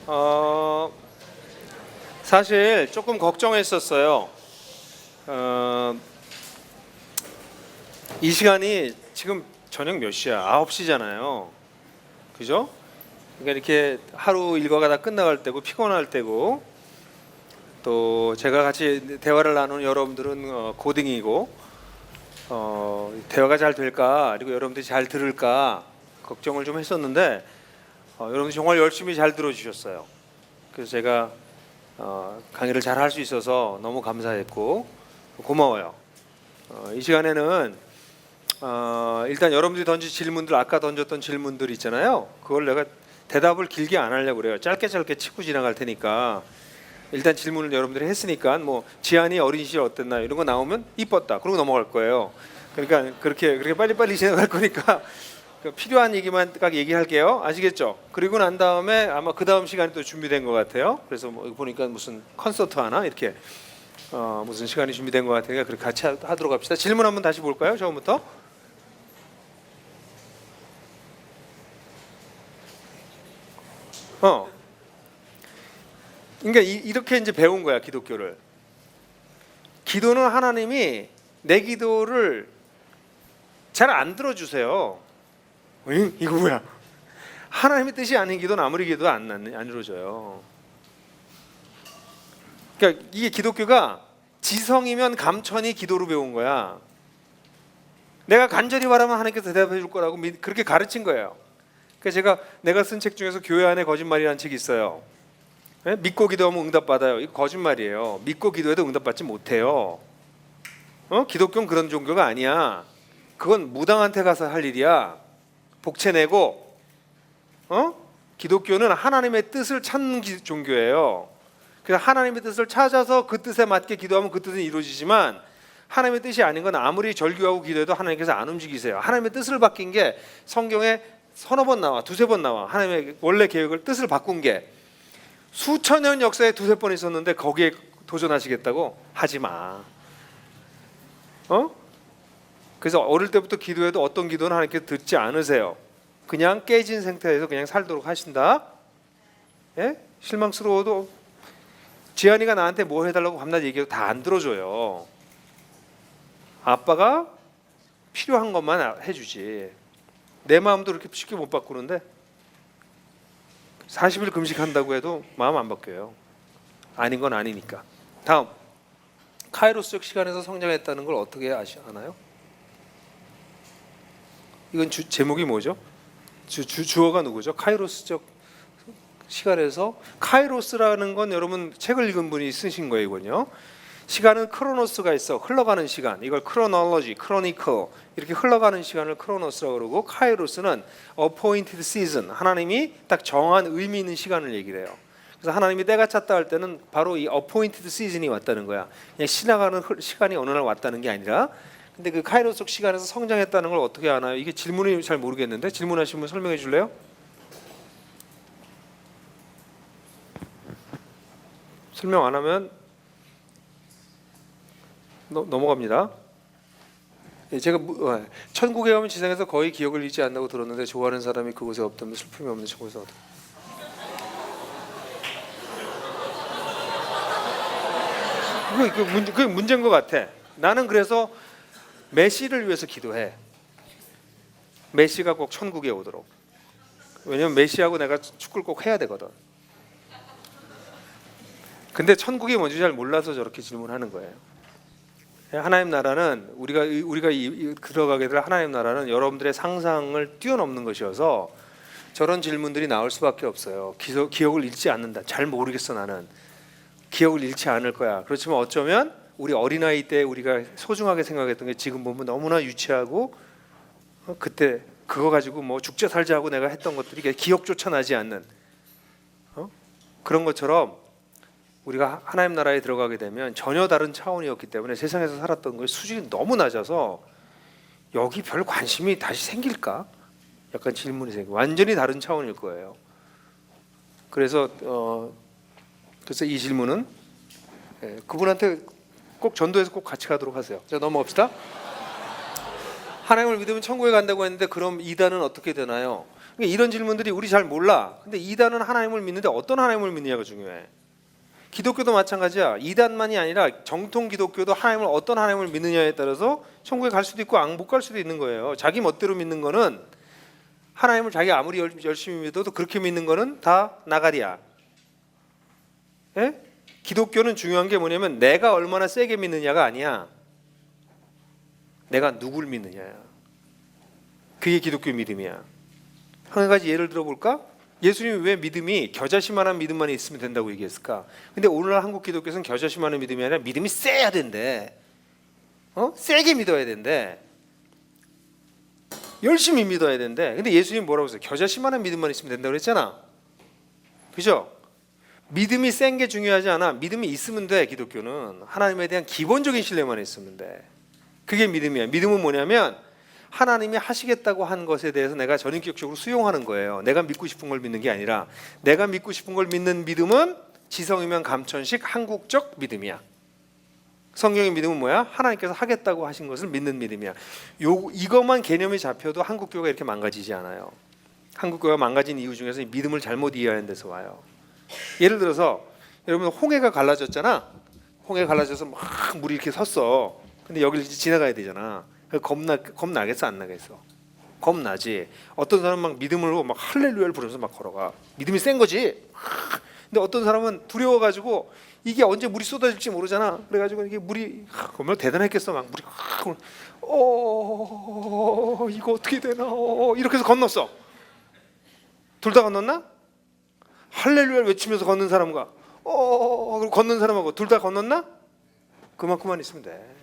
어, 사실 조금 걱정했었어요. 이 시간이 지금 저녁 몇 시야? 9시잖아요. 그죠? 그러니까 이렇게 하루 일과가 다 끝나갈 때고 피곤할 때고 또 제가 같이 대화를 나누는 여러분들은 고딩이고 대화가 잘 될까 그리고 여러분들이 잘 들을까 걱정을 좀 했었는데 여러분들 정말 열심히 잘 들어주셨어요. 그래서 제가 강의를 잘 할 수 있어서 너무 감사했고 고마워요. 이 시간에는 일단 여러분들이 던진 질문들, 아까 던졌던 질문들 있잖아요. 그걸 내가 대답을 길게 안 하려고 그래요. 짧게 치고 지나갈 테니까 일단 질문을 여러분들이 했으니까 뭐 지안이 어린 시절 어땠나 이런 거 나오면 이뻤다 그러고 넘어갈 거예요. 그러니까 그렇게 빨리빨리 지나갈 거니까 필요한 얘기만 딱 얘기할게요. 아시겠죠? 그리고 난 다음에 아마 그 다음 시간이 또 준비된 것 같아요. 그래서 뭐 보니까 무슨 콘서트 하나 이렇게 무슨 시간이 준비된 것 같으니까 그렇게 같이 하도록 합시다. 질문 한번 다시 볼까요? 처음부터. 그러니까 이렇게 이제 배운 거야 기독교를. 기도는 하나님이 내 기도를 잘 안 들어주세요. 이거 뭐야? 하나님의 뜻이 아닌 기도는 아무리 기도도 안 이루어져요. 그러니까 이게 기독교가 지성이면 감천이 기도로 배운 거야. 내가 간절히 바라면 하나님께서 대답해 줄 거라고 그렇게 가르친 거예요. 그러니까 내가 쓴 책 중에서 교회 안에 거짓말이라는 책이 있어요. 믿고 기도하면 응답받아요. 이거 거짓말이에요. 믿고 기도해도 응답받지 못해요. 기독교는 그런 종교가 아니야. 그건 무당한테 가서 할 일이야. 복채 내고 기독교는 하나님의 뜻을 찾는 종교예요. 그래서 하나님의 뜻을 찾아서 그 뜻에 맞게 기도하면 그 뜻은 이루어지지만 하나님의 뜻이 아닌 건 아무리 절규하고 기도해도 하나님께서 안 움직이세요. 하나님의 뜻을 바뀐 게 성경에 서너 번 나와, 두세 번 나와. 하나님의 원래 계획을 뜻을 바꾼 게 수천 년 역사에 두세 번 있었는데 거기에 도전하시겠다고? 하지 마. 그래서 어릴 때부터 기도해도 어떤 기도는 하나님께서 듣지 않으세요. 그냥 깨진 상태에서 그냥 살도록 하신다. 예? 실망스러워도 지안이가 나한테 뭐 해달라고 밤낮 얘기해도 다 안 들어줘요. 아빠가 필요한 것만 해주지. 내 마음도 그렇게 쉽게 못 바꾸는데 40일 금식한다고 해도 마음 안 바뀌어요. 아닌 건 아니니까. 다음, 카이로스적 시간에서 성장했다는 걸 어떻게 아나요? 이건 제목이 뭐죠? 주어가 누구죠? 카이로스적 시간에서. 카이로스라는 건 여러분 책을 읽은 분이 쓰신 거예요. 이건요. 시간은 크로노스가 있어. 흘러가는 시간. 이걸 크로놀로지, 크로니컬 이렇게 흘러가는 시간을 크로노스라고 그러고, 카이로스는 appointed season. 하나님이 딱 정한 의미 있는 시간을 얘기를 해요. 그래서 하나님이 때가 찼다 할 때는 바로 이 appointed season이 왔다는 거야. 그냥 지나가는 시간이 어느 날 왔다는 게 아니라. 근데 그 카이로스 시간에서 성장했다는 걸 어떻게 아나요? 이게 질문이 잘 모르겠는데 질문하신 분 설명해 줄래요? 설명 안 하면 넘어갑니다. 제가 천국에 가면 지상에서 거의 기억을 잃지 않는다고 들었는데 좋아하는 사람이 그곳에 없다면 슬픔이 없는 천국에서 어떻게? 그게 문제인 것 같아. 나는 그래서 메시를 위해서 기도해. 메시가 꼭 천국에 오도록. 왜냐면 메시하고 내가 축구를 꼭 해야 되거든. 근데 천국이 뭔지 잘 몰라서 저렇게 질문하는 거예요. 하나님 나라는 우리가 들어가게 될 하나님 나라는 여러분들의 상상을 뛰어넘는 것이어서 저런 질문들이 나올 수밖에 없어요. 기억을 잃지 않는다. 잘 모르겠어 나는. 기억을 잃지 않을 거야. 그렇지만 어쩌면 우리 어린아이 때 우리가 소중하게 생각했던 게 지금 보면 너무나 유치하고 그때 그거 가지고 뭐 죽자 살자 하고 내가 했던 것들이 기억조차 나지 않는 그런 것처럼 우리가 하나님 나라에 들어가게 되면 전혀 다른 차원이었기 때문에 세상에서 살았던 거의 수준이 너무 낮아서 여기 별 관심이 다시 생길까? 약간 질문이 생겨. 완전히 다른 차원일 거예요. 그래서 이 질문은 그분한테 꼭 전도해서 꼭 같이 가도록 하세요. 자, 넘어갑시다. 하나님을 믿으면 천국에 간다고 했는데 그럼 이단은 어떻게 되나요? 그러니까 이런 질문들이 우리 잘 몰라. 근데 이단은 하나님을 믿는데 어떤 하나님을 믿느냐가 중요해. 기독교도 마찬가지야. 이단만이 아니라 정통 기독교도 하나님을 어떤 하나님을 믿느냐에 따라서 천국에 갈 수도 있고 못 갈 수도 있는 거예요. 자기 멋대로 믿는 거는 하나님을 자기 아무리 열심히 믿어도 그렇게 믿는 거는 다 나가리야. 예? 기독교는 중요한 게 뭐냐면 내가 얼마나 세게 믿느냐가 아니야. 내가 누굴 믿느냐야. 그게 기독교 믿음이야. 한 가지 예를 들어볼까? 예수님이 왜 믿음이 겨자씨만한 믿음만 있으면 된다고 얘기했을까? 근데 오늘날 한국 기독교에서는 겨자씨만한 믿음이 아니라 믿음이 세야 된대. 세게 믿어야 된대. 열심히 믿어야 된대. 근데 예수님 뭐라고 했어요? 겨자씨만한 믿음만 있으면 된다고 그랬잖아. 그죠? 믿음이 센 게 중요하지 않아. 믿음이 있으면 돼. 기독교는 하나님에 대한 기본적인 신뢰만 있으면 돼. 그게 믿음이야. 믿음은 뭐냐면 하나님이 하시겠다고 한 것에 대해서 내가 전인격적으로 수용하는 거예요. 내가 믿고 싶은 걸 믿는 게 아니라 내가 믿고 싶은 걸 믿는 믿음은 지성이면 감천식 한국적 믿음이야. 성경의 믿음은 뭐야? 하나님께서 하겠다고 하신 것을 믿는 믿음이야. 이것만 개념이 잡혀도 한국교가 이렇게 망가지지 않아요. 한국교가 망가진 이유 중에서 믿음을 잘못 이해하는 데서 와요. 예를 들어서 여러분 홍해가 갈라졌잖아. 홍해가 갈라져서 막 물이 이렇게 섰어. 근데 여기를 지나가야 되잖아. 겁나겠어 안 나겠어? 겁나지. 어떤 사람은 막 믿음으로 막 할렐루야를 부르면서 막 걸어가. 믿음이 센 거지. 근데 어떤 사람은 두려워가지고 이게 언제 물이 쏟아질지 모르잖아. 그래가지고 이게 물이 얼마나 대단했겠어. 막 물이 이거 어떻게 되나 이렇게 해서 건넜어. 둘 다 건넜나? 할렐루야를 외치면서 걷는 사람과 그리고 걷는 사람하고 둘 다 건넜나? 그만큼만 있으면 돼.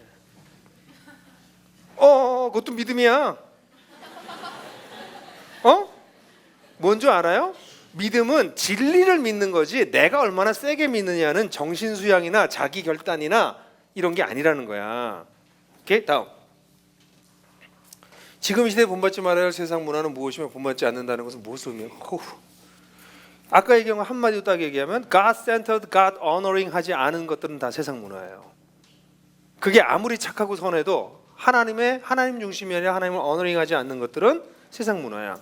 그것도 믿음이야. 뭔 줄 알아요? 믿음은 진리를 믿는 거지 내가 얼마나 세게 믿느냐는 정신수양이나 자기 결단이나 이런 게 아니라는 거야. 오케이? 다음. 지금 시대에 본받지 말아야 할 세상 문화는 무엇이며 본받지 않는다는 것은 무엇을 의미해요? 아까 얘기한 거 한마디로 딱 얘기하면 God-centered, God-honoring 하지 않은 것들은 다 세상 문화예요. 그게 아무리 착하고 선해도 하나님 중심이 아니라 하나님을 honoring하지 않는 것들은 세상 문화야.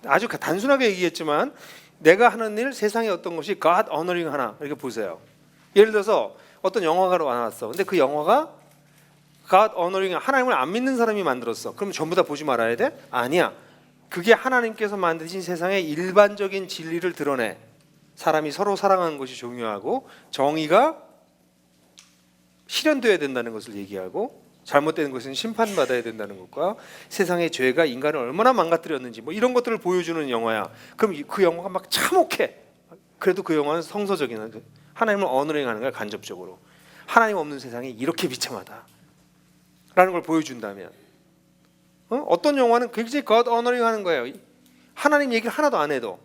아주 단순하게 얘기했지만 내가 하는 일 세상에 어떤 것이 God honoring 하나 이렇게 보세요. 예를 들어서 어떤 영화가 나왔어. 근데 그 영화가 God honoring 하나님을 안 믿는 사람이 만들었어. 그럼 전부 다 보지 말아야 돼? 아니야. 그게 하나님께서 만드신 세상의 일반적인 진리를 드러내. 사람이 서로 사랑하는 것이 중요하고 정의가 실현되어야 된다는 것을 얘기하고 잘못된 것은 심판받아야 된다는 것과 세상의 죄가 인간을 얼마나 망가뜨렸는지 뭐 이런 것들을 보여주는 영화야. 그럼 그 영화가 막 참혹해. 그래도 그 영화는 성서적인 하나님을 어너링하는 거야. 간접적으로 하나님 없는 세상이 이렇게 비참하다 라는 걸 보여준다면 어떤 영화는 굉장히 God honoring 하는 거예요. 하나님 얘기를 하나도 안 해도.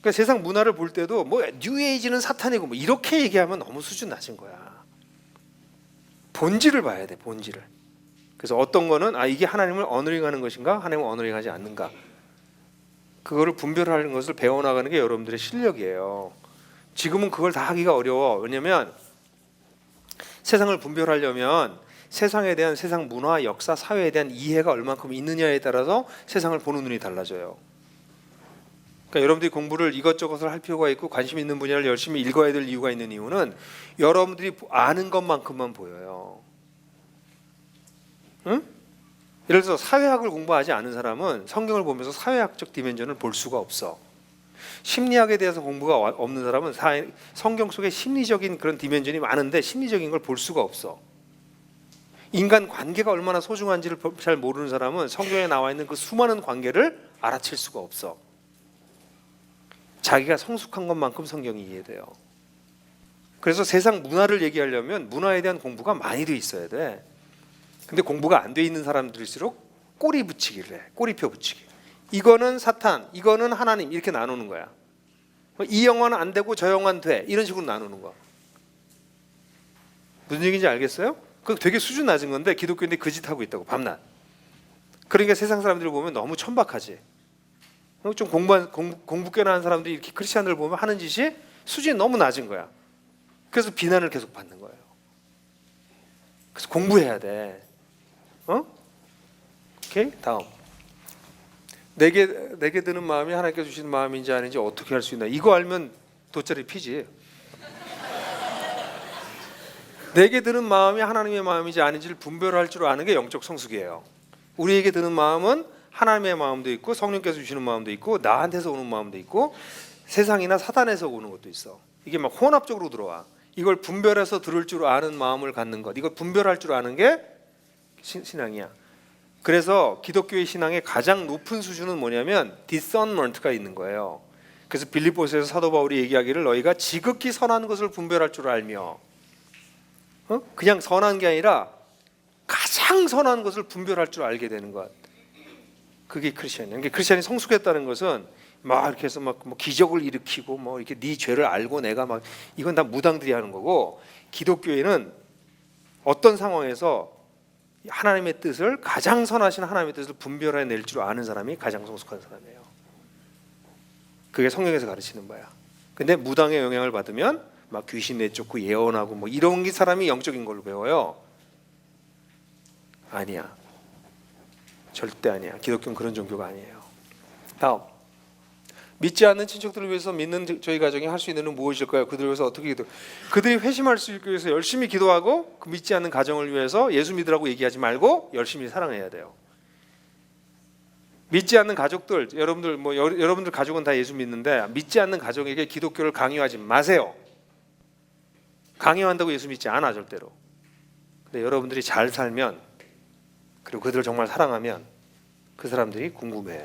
그러니까 세상 문화를 볼 때도 뭐 뉴에이지는 사탄이고 뭐 이렇게 얘기하면 너무 수준 낮은 거야. 본질을 봐야 돼. 본질을. 그래서 어떤 거는 이게 하나님을 어너링하는 것인가 하나님을 어너링하지 않는가 그거를 분별하는 것을 배워나가는 게 여러분들의 실력이에요. 지금은 그걸 다 하기가 어려워. 왜냐하면 세상을 분별하려면 세상에 대한 세상 문화, 역사, 사회에 대한 이해가 얼만큼 있느냐에 따라서 세상을 보는 눈이 달라져요. 그러니까 여러분들이 공부를 이것저것을 할 필요가 있고 관심 있는 분야를 열심히 읽어야 될 이유가 있는 이유는 여러분들이 아는 것만큼만 보여요. 응? 예를 들어서 사회학을 공부하지 않은 사람은 성경을 보면서 사회학적 디멘전을 볼 수가 없어. 심리학에 대해서 공부가 없는 사람은 성경 속에 심리적인 그런 디멘전이 많은데 심리적인 걸 볼 수가 없어. 인간 관계가 얼마나 소중한지를 잘 모르는 사람은 성경에 나와 있는 그 수많은 관계를 알아챌 수가 없어. 자기가 성숙한 것만큼 성경이 이해돼요. 그래서 세상 문화를 얘기하려면 문화에 대한 공부가 많이 돼 있어야 돼. 근데 공부가 안 돼 있는 사람들일수록 꼬리 붙이기를 해. 꼬리표 붙이기. 이거는 사탄, 이거는 하나님 이렇게 나누는 거야. 이 영화는 안 되고 저 영화는 돼. 이런 식으로 나누는 거. 무슨 얘기인지 알겠어요? 그거 되게 수준 낮은 건데 기독교인들이 그 짓 하고 있다고 밤낮. 그러니까 세상 사람들을 보면 너무 천박하지. 좀 공부 꽤나 한 사람들이 이렇게 크리스찬들 보면 하는 짓이 수준이 너무 낮은 거야. 그래서 비난을 계속 받는 거예요. 그래서 공부해야 돼. 오케이? 다음. 내게 드는 마음이 하나님께 주시는 마음인지 아닌지 어떻게 할 수 있나? 이거 알면 돗자리 피지. 내게 드는 마음이 하나님의 마음인지 아닌지를 분별할 줄 아는 게 영적 성숙이에요. 우리에게 드는 마음은 하나님의 마음도 있고 성령께서 주시는 마음도 있고 나한테서 오는 마음도 있고 세상이나 사단에서 오는 것도 있어. 이게 막 혼합적으로 들어와. 이걸 분별해서 들을 줄 아는 마음을 갖는 것, 이걸 분별할 줄 아는 게 신앙이야. 그래서 기독교의 신앙의 가장 높은 수준은 뭐냐면 discernment가 있는 거예요. 그래서 빌립보서에서 사도 바울이 얘기하기를 너희가 지극히 선한 것을 분별할 줄 알며, 그냥 선한 게 아니라 가장 선한 것을 분별할 줄 알게 되는 것. 그게 크리스천이에요. 그러니까 크리스천이 성숙했다는 것은 막 이렇게 해서 막 뭐 기적을 일으키고 뭐 이렇게 네 죄를 알고 내가 막 이건 다 무당들이 하는 거고, 기독교에는 어떤 상황에서 하나님의 뜻을 가장 선하신 하나님의 뜻을 분별해낼 줄 아는 사람이 가장 성숙한 사람이에요. 그게 성경에서 가르치는 바야. 근데 무당의 영향을 받으면 막 귀신 내쫓고 예언하고 뭐 이런 게 사람이 영적인 걸로 배워요. 아니야. 절대 아니야. 기독교는 그런 종교가 아니에요. 다음, 믿지 않는 친척들을 위해서 믿는 저희 가정이 할 수 있는 건 무엇일까요? 그들을 위해서 어떻게 기도? 그들이 회심할 수 있기 위해서 열심히 기도하고 그 믿지 않는 가정을 위해서 예수 믿으라고 얘기하지 말고 열심히 사랑해야 돼요. 믿지 않는 가족들, 여러분들 가족은 다 예수 믿는데 믿지 않는 가족에게 기독교를 강요하지 마세요. 강요한다고 예수 믿지 않아 절대로. 근데 여러분들이 잘 살면, 그리고 그들을 정말 사랑하면 그 사람들이 궁금해.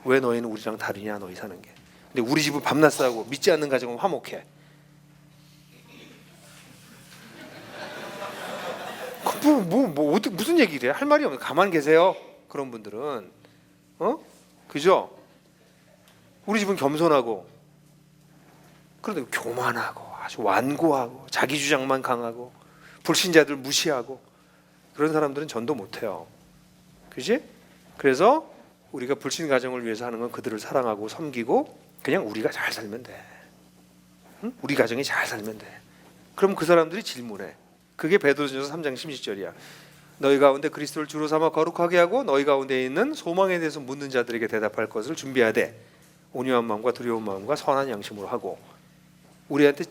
왜 너희는 우리랑 다르냐, 너희 사는 게. 근데 우리 집은 밤낮 싸우고 믿지 않는 가정은 화목해. 무슨 얘기를 해? 할 말이 없네. 가만 계세요. 그런 분들은 그죠? 우리 집은 겸손하고 그런데 교만하고 아주 완고하고 자기 주장만 강하고 불신자들 무시하고 그런 사람들은 전도 못해요. 그지? 그래서 우리가 불신 가정을 위해서 하는 건 그들을 사랑하고 섬기고 그냥 우리가 잘 살면 돼. 우리 가정이 잘 살면 돼. 그럼 그 사람들이 질문해. 그게 베드로전서 3장 16절이야. 너희 가운데 그리스도를 주로 삼아 거룩하게 하고 너희 가운데 있는 소망에 대해서 묻는 자들에게 대답할 것을 준비하되 온유한 마음과 두려운 마음과 선한 양심으로 하고. 우리한테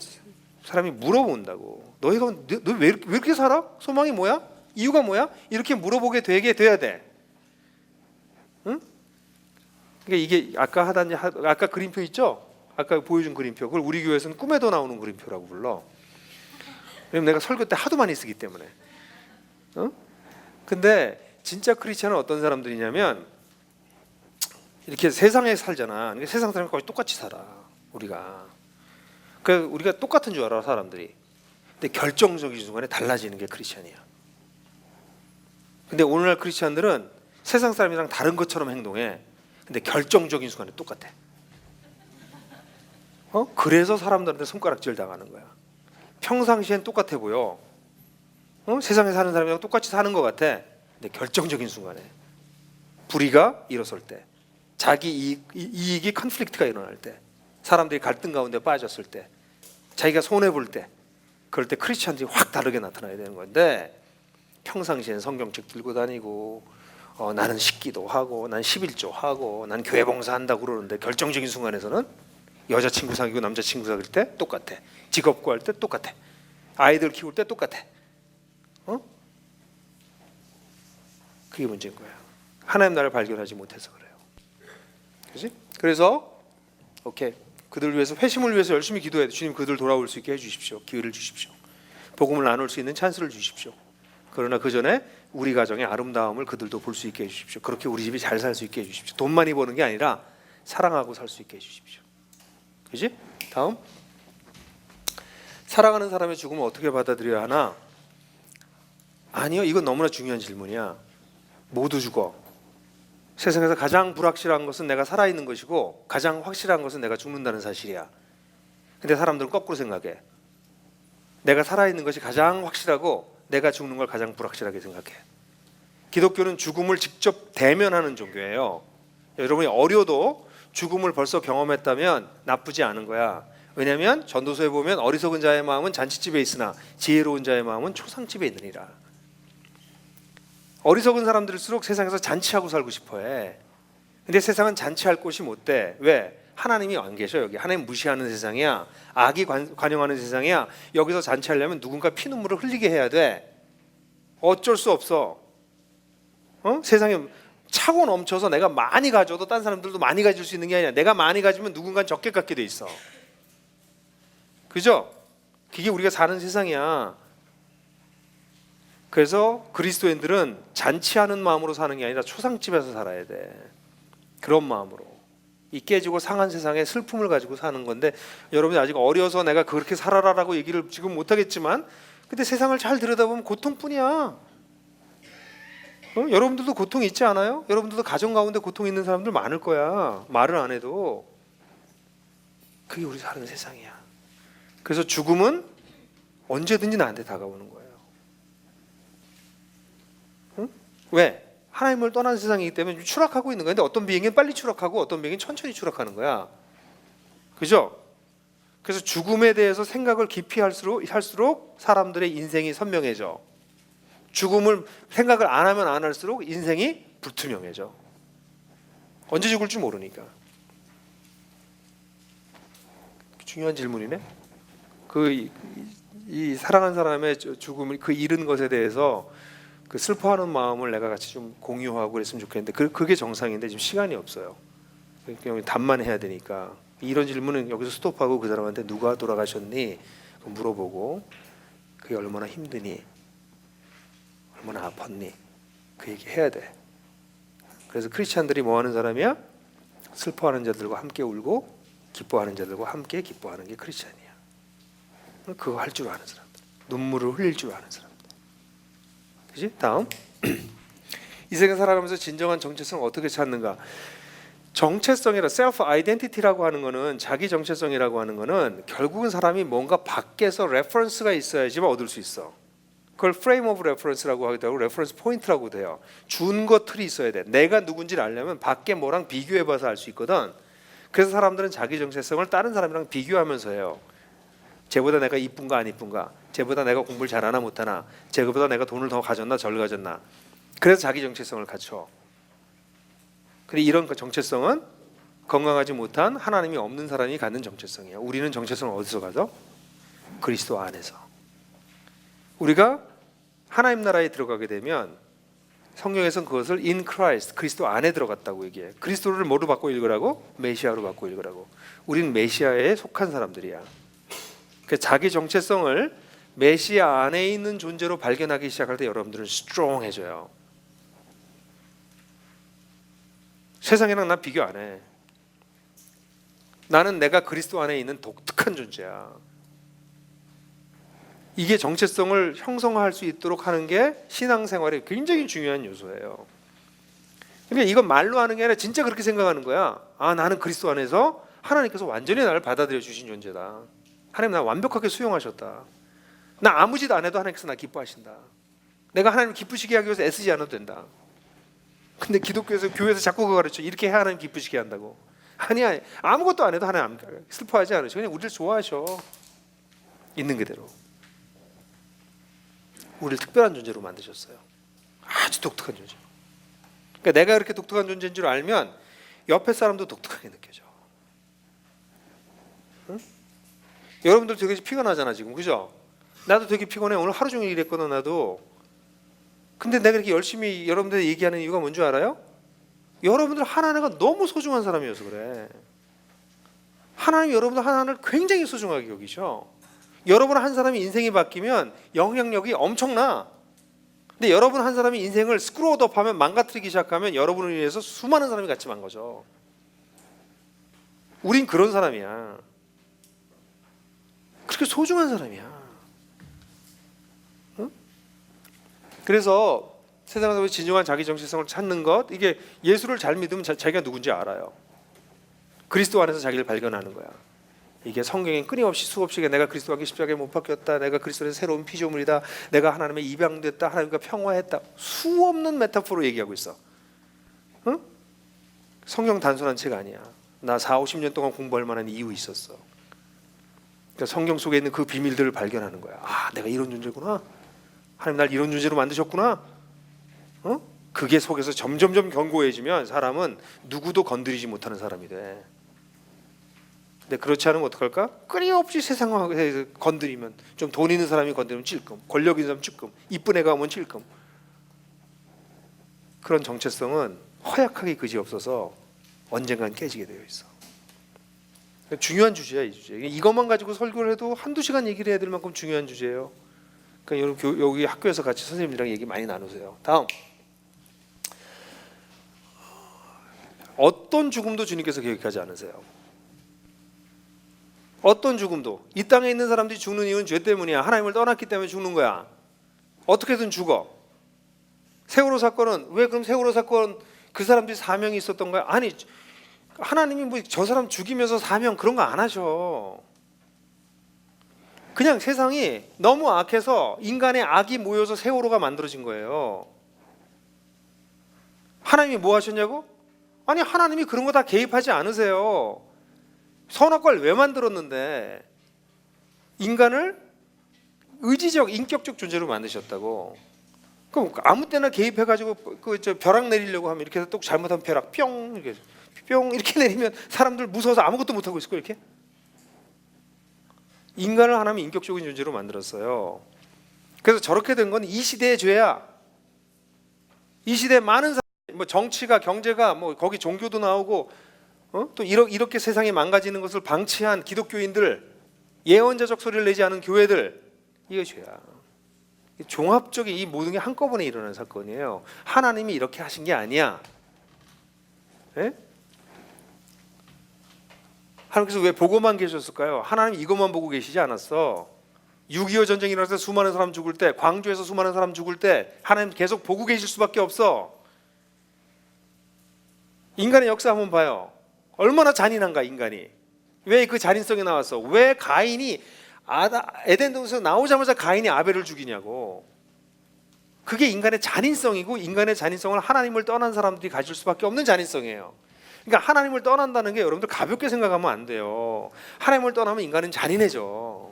사람이 물어본다고. 너 왜 이렇게 살아? 소망이 뭐야? 이유가 뭐야? 이렇게 물어보게 되게 돼야 돼. 응? 그러니까 이게 아까 그림표 있죠? 아까 보여준 그림표. 그걸 우리 교회에서는 꿈에도 나오는 그림표라고 불러. 왜냐면 내가 설교 때 하도 많이 쓰기 때문에. 근데 진짜 크리스천은 어떤 사람들이냐면 이렇게 세상에 살잖아. 그러니까 세상 사람과 거의 똑같이 살아. 우리가 똑같은 줄 알아 사람들이. 근데 결정적인 순간에 달라지는 게 크리스천이야. 근데 오늘날 크리스천들은 세상 사람이랑 다른 것처럼 행동해. 근데 결정적인 순간에 똑같아. 그래서 사람들한테 손가락질 당하는 거야. 평상시엔 똑같아 보여. 세상에 사는 사람이랑 똑같이 사는 것 같아. 근데 결정적인 순간에 불의가 일어설 때, 자기 이익이 컨플릭트가 일어날 때, 사람들이 갈등 가운데 빠졌을 때, 자기가 손해 볼 때, 그럴 때 크리스천들이 확 다르게 나타나야 되는 건데, 평상시엔 성경책 들고 다니고 나는 식기도 하고 난 11조 하고 난 교회 봉사한다고 그러는데 결정적인 순간에서는 여자친구 사귀고 남자친구 사귈 때 똑같아. 직업 구할 때 똑같아. 아이들 키울 때 똑같아. 그게 문제인 거야. 하나님 나라를 발견하지 못해서 그래요. 그렇지? 그래서 오케이. 그들을 위해서, 회심을 위해서 열심히 기도해야 돼. 주님, 그들 돌아올 수 있게 해주십시오. 기회를 주십시오. 복음을 나눌 수 있는 찬스를 주십시오. 그러나 그 전에 우리 가정의 아름다움을 그들도 볼 수 있게 해주십시오. 그렇게 우리 집이 잘 살 수 있게 해주십시오. 돈 많이 버는 게 아니라 사랑하고 살 수 있게 해주십시오. 그지? 다음, 사랑하는 사람의 죽음을 어떻게 받아들여야 하나? 아니요, 이건 너무나 중요한 질문이야. 모두 죽어. 세상에서 가장 불확실한 것은 내가 살아있는 것이고 가장 확실한 것은 내가 죽는다는 사실이야. 근데 사람들은 거꾸로 생각해. 내가 살아있는 것이 가장 확실하고 내가 죽는 걸 가장 불확실하게 생각해. 기독교는 죽음을 직접 대면하는 종교예요. 여러분이 어려도 죽음을 벌써 경험했다면 나쁘지 않은 거야. 왜냐하면 전도서에 보면 어리석은 자의 마음은 잔치집에 있으나 지혜로운 자의 마음은 초상집에 있느니라. 어리석은 사람들일수록 세상에서 잔치하고 살고 싶어해. 근데 세상은 잔치할 곳이 못 돼. 왜? 하나님이 안 계셔. 여기 하나님 무시하는 세상이야. 악이 관영하는 세상이야. 여기서 잔치하려면 누군가 피눈물을 흘리게 해야 돼. 어쩔 수 없어. 세상에 차고 넘쳐서 내가 많이 가져도 딴 사람들도 많이 가질 수 있는 게 아니야. 내가 많이 가지면 누군가 적게 갖게 돼 있어. 그죠? 그게 우리가 사는 세상이야. 그래서 그리스도인들은 잔치하는 마음으로 사는 게 아니라 초상집에서 살아야 돼. 그런 마음으로. 이 깨지고 상한 세상에 슬픔을 가지고 사는 건데, 여러분이 아직 어려서 내가 그렇게 살아라라고 얘기를 지금 못하겠지만, 근데 세상을 잘 들여다보면 고통뿐이야. 여러분들도 고통 있지 않아요? 여러분들도 가정 가운데 고통 있는 사람들 많을 거야. 말을 안 해도. 그게 우리 사는 세상이야. 그래서 죽음은 언제든지 나한테 다가오는 거예요. 왜? 하나님을 떠난 세상이기 때문에 추락하고 있는 건데, 어떤 비행기는 빨리 추락하고 어떤 비행기는 천천히 추락하는 거야. 그죠? 그래서 죽음에 대해서 생각을 깊이 할수록 사람들의 인생이 선명해져. 죽음을 생각을 안 하면 안 할수록 인생이 불투명해져. 언제 죽을지 모르니까. 중요한 질문이네. 이 사랑한 사람의 죽음을, 그 잃은 것에 대해서 그 슬퍼하는 마음을 내가 같이 좀 공유하고 그랬으면 좋겠는데, 그게 정상인데 지금 시간이 없어요. 답만 해야 되니까. 이런 질문은 여기서 스톱하고 그 사람한테 누가 돌아가셨니? 물어보고, 그게 얼마나 힘드니? 얼마나 아팠니? 그 얘기 해야 돼. 그래서 크리스찬들이 뭐 하는 사람이야? 슬퍼하는 자들과 함께 울고 기뻐하는 자들과 함께 기뻐하는 게 크리스찬이야. 그거 할 줄 아는 사람들, 눈물을 흘릴 줄 아는 사람들. 그지? 다음. 이 세상 살아가면서 진정한 정체성을 어떻게 찾는가? 정체성이라 셀프 아이덴티티라고 하는 거는, 자기 정체성이라고 하는 거는 결국은 사람이 뭔가 밖에서 레퍼런스가 있어야지만 얻을 수 있어. 그걸 프레임 오브 레퍼런스라고 하기도 하고 레퍼런스 포인트라고 돼요. 준거 틀이 있어야 돼. 내가 누군지를 알려면 밖에 뭐랑 비교해봐서 알 수 있거든. 그래서 사람들은 자기 정체성을 다른 사람이랑 비교하면서 해요. 쟤보다 내가 이쁜가 안 이쁜가, 쟤보다 내가 공부를 잘하나 못하나, 쟤보다 내가 돈을 더 가졌나 덜 가졌나. 그래서 자기 정체성을 갖춰. 근데 이런 정체성은 건강하지 못한, 하나님이 없는 사람이 갖는 정체성이에요. 우리는 정체성을 어디서 가져? 그리스도 안에서. 우리가 하나님 나라에 들어가게 되면 성경에서는 그것을 in Christ, 그리스도 안에 들어갔다고 얘기해요. 그리스도를 뭐로 바꿔 읽으라고? 메시아로 바꿔 읽으라고. 우리는 메시아에 속한 사람들이야. 자기 정체성을 메시아 안에 있는 존재로 발견하기 시작할 때 여러분들은 스트롱해져요. 세상이랑 난 비교 안 해. 나는 내가 그리스도 안에 있는 독특한 존재야. 이게 정체성을 형성할 수 있도록 하는 게 신앙생활의 굉장히 중요한 요소예요. 그러니까 이건 말로 하는 게 아니라 진짜 그렇게 생각하는 거야. 아, 나는 그리스도 안에서 하나님께서 완전히 나를 받아들여 주신 존재다. 하나님 나 완벽하게 수용하셨다. 나 아무 짓 안 해도 하나님께서 나 기뻐하신다. 내가 하나님 기쁘시게 하기 위해서 애쓰지 않아도 된다. 근데 기독교에서, 교회에서 자꾸 그거 가르쳐. 이렇게 해야 하나님 기쁘시게 한다고. 아니야, 아무것도 안 해도 하나님 슬퍼하지 않으셔. 그냥 우리를 좋아하셔. 있는 그대로. 우리를 특별한 존재로 만드셨어요. 아주 독특한 존재. 그러니까 내가 그렇게 독특한 존재인 줄 알면 옆에 사람도 독특하게 느껴져. 응? 여러분들 되게 피곤하잖아 지금, 그죠? 나도 되게 피곤해. 오늘 하루 종일 일했거든 나도. 근데 내가 이렇게 열심히 여러분들 얘기하는 이유가 뭔지 알아요? 여러분들 하나하나가 너무 소중한 사람이어서 그래. 하나님 여러분들 하나하나를 굉장히 소중하게 여기셔. 여러분 한 사람이 인생이 바뀌면 영향력이 엄청나. 근데 여러분 한 사람이 인생을 스크로우업하면, 망가뜨리기 시작하면 여러분을 위해서 수많은 사람이 같이 망가져. 우린 그런 사람이야. 그렇게 소중한 사람이야. 응? 그래서 세상에서 진정한 자기 정체성을 찾는 것, 이게 예수를 잘 믿으면 자기가 누군지 알아요. 그리스도 안에서 자기를 발견하는 거야. 이게 성경에 끊임없이 수없이 내가 그리스도와 함께 십자가에 못 박혔다, 내가 그리스도의 새로운 피조물이다, 내가 하나님의 입양됐다, 하나님과 평화했다, 수없는 메타포로 얘기하고 있어. 응? 성경 단순한 책 아니야. 나 40-50년 동안 공부할 만한 이유 있었어. 그러니까 성경 속에 있는 그 비밀들을 발견하는 거야. 아, 내가 이런 존재구나. 하나님 날 이런 존재로 만드셨구나. 그게 속에서 점점점 견고해지면 사람은 누구도 건드리지 못하는 사람이 돼. 근데 그렇지 않으면 어떡할까? 끊임없이 세상에 건드리면, 좀 돈 있는 사람이 건드리면 찔끔, 권력 있는 사람 찔끔, 이쁜 애가 오면 찔끔. 그런 정체성은 허약하게 그지없어서 언젠간 깨지게 되어 있어. 중요한 주제야, 이 주제. 이것만 가지고 설교를 해도 한두 시간 얘기를 해야 될 만큼 중요한 주제예요. 그러니까 여러분 여기 학교에서 같이 선생님들이랑 얘기 많이 나누세요. 다음, 어떤 죽음도 주님께서 계획하지 않으세요. 어떤 죽음도. 이 땅에 있는 사람들이 죽는 이유는 죄 때문이야. 하나님을 떠났기 때문에 죽는 거야. 어떻게든 죽어. 세월호 사건은 왜 그럼 세월호 사건 그 사람들이 사명이 있었던 거야? 아니, 하나님이 뭐 저 사람 죽이면서 사명 그런 거 안 하셔. 그냥 세상이 너무 악해서 인간의 악이 모여서 세월호가 만들어진 거예요. 하나님이 뭐 하셨냐고? 아니, 하나님이 그런 거 다 개입하지 않으세요. 선악과를 왜 만들었는데 인간을 의지적, 인격적 존재로 만드셨다고. 그럼 아무 때나 개입해가지고 그 벼락 내리려고 하면 이렇게 해서 또 잘못하면 벼락 뿅 이렇게 뿅 이렇게 내리면 사람들 무서워서 아무것도 못 하고 있을 거 이렇게. 인간을 하나님이 인격적인 존재로 만들었어요. 그래서 저렇게 된 건 이 시대의 죄야. 이 시대 많은 사람, 뭐 정치가, 경제가, 뭐 거기 종교도 나오고, 또 이렇게 세상이 망가지는 것을 방치한 기독교인들, 예언자적 소리를 내지 않은 교회들, 이거 죄야. 종합적인 이 모든 게 한꺼번에 일어난 사건이에요. 하나님이 이렇게 하신 게 아니야. 예? 하나님께서 왜 보고만 계셨을까요? 하나님 이것만 보고 계시지 않았어. 6.25 전쟁이 일어났을 때 수많은 사람 죽을 때, 광주에서 수많은 사람 죽을 때 하나님 계속 보고 계실 수밖에 없어. 인간의 역사 한번 봐요. 얼마나 잔인한가 인간이. 왜 그 잔인성이 나왔어? 왜 가인이 에덴 동산에서 나오자마자 가인이 아벨을 죽이냐고. 그게 인간의 잔인성이고, 인간의 잔인성을 하나님을 떠난 사람들이 가질 수밖에 없는 잔인성이에요. 그러니까 하나님을 떠난다는 게 여러분들 가볍게 생각하면 안 돼요. 하나님을 떠나면 인간은 잔인해져.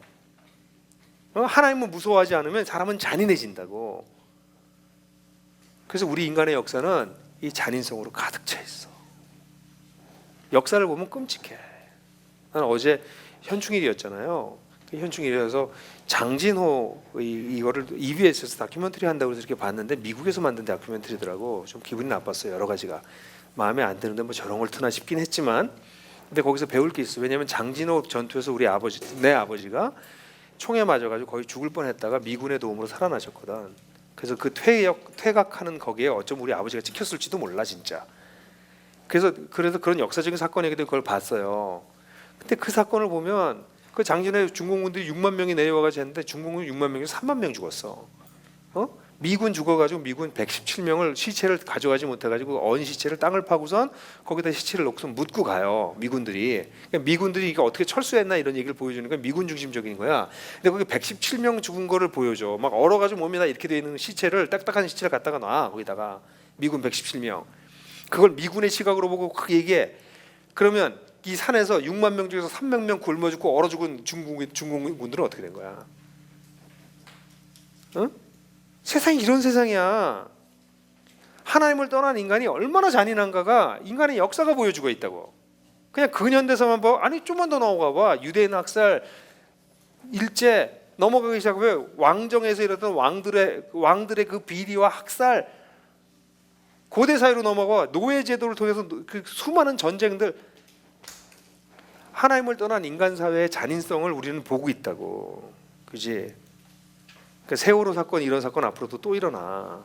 하나님을 무서워하지 않으면 사람은 잔인해진다고. 그래서 우리 인간의 역사는 이 잔인성으로 가득 차 있어. 역사를 보면 끔찍해. 나는 어제 현충일이었잖아요. 현충일이어서 장진호 이거를 EBS에서 다큐멘터리 한다고 해서 이렇게 봤는데 미국에서 만든 다큐멘터리더라고. 좀 기분이 나빴어요. 여러 가지가 마음에 안 드는데 뭐 저런 걸 트나 싶긴 했지만, 근데 거기서 배울 게 있어. 왜냐하면 장진호 전투에서 우리 아버지, 내 아버지가 총에 맞아가지고 거의 죽을 뻔했다가 미군의 도움으로 살아나셨거든. 그래서 그 퇴각하는 거기에 어쩜 우리 아버지가 찍혔을지도 몰라 진짜. 그래서 그런 역사적인 사건이기 때문에 그걸 봤어요. 근데 그 사건을 보면 그 장진의 중공군들이 6만 명이 내려와가지고 했는데 중공군 6만 명에서 3만 명 죽었어. 미군 죽어가지고 미군 117명을 시체를 가져가지 못해가지고 언 시체를 땅을 파고선 거기다 시체를 놓고서 묻고 가요. 미군들이. 그러니까 미군들이 이게 어떻게 철수했나 이런 얘기를 보여주는 거야. 미군 중심적인 거야. 근데 거기 117명 죽은 거를 보여줘. 막 얼어가지고 몸에다 이렇게 돼 있는 시체를, 딱딱한 시체를 갖다가 놔 거기다가. 미군 117명. 그걸 미군의 시각으로 보고 그 얘기해. 그러면 이 산에서 6만 명 중에서 300명 굶어 죽고 얼어 죽은 중공군들은 어떻게 된 거야? 세상이 이런 세상이야. 하나님을 떠난 인간이 얼마나 잔인한가가 인간의 역사가 보여주고 있다고. 그냥 근현대사만 봐. 아니 좀만 더 넘어가 봐. 유대인 학살, 일제 넘어가기 시작하면 왕정에서 일어났던 왕들의 그 비리와 학살, 고대 사회로 넘어가 노예 제도를 통해서 그 수많은 전쟁들, 하나님을 떠난 인간 사회의 잔인성을 우리는 보고 있다고. 그지? 그러니까 세월호 사건, 이런 사건 앞으로도 또 일어나.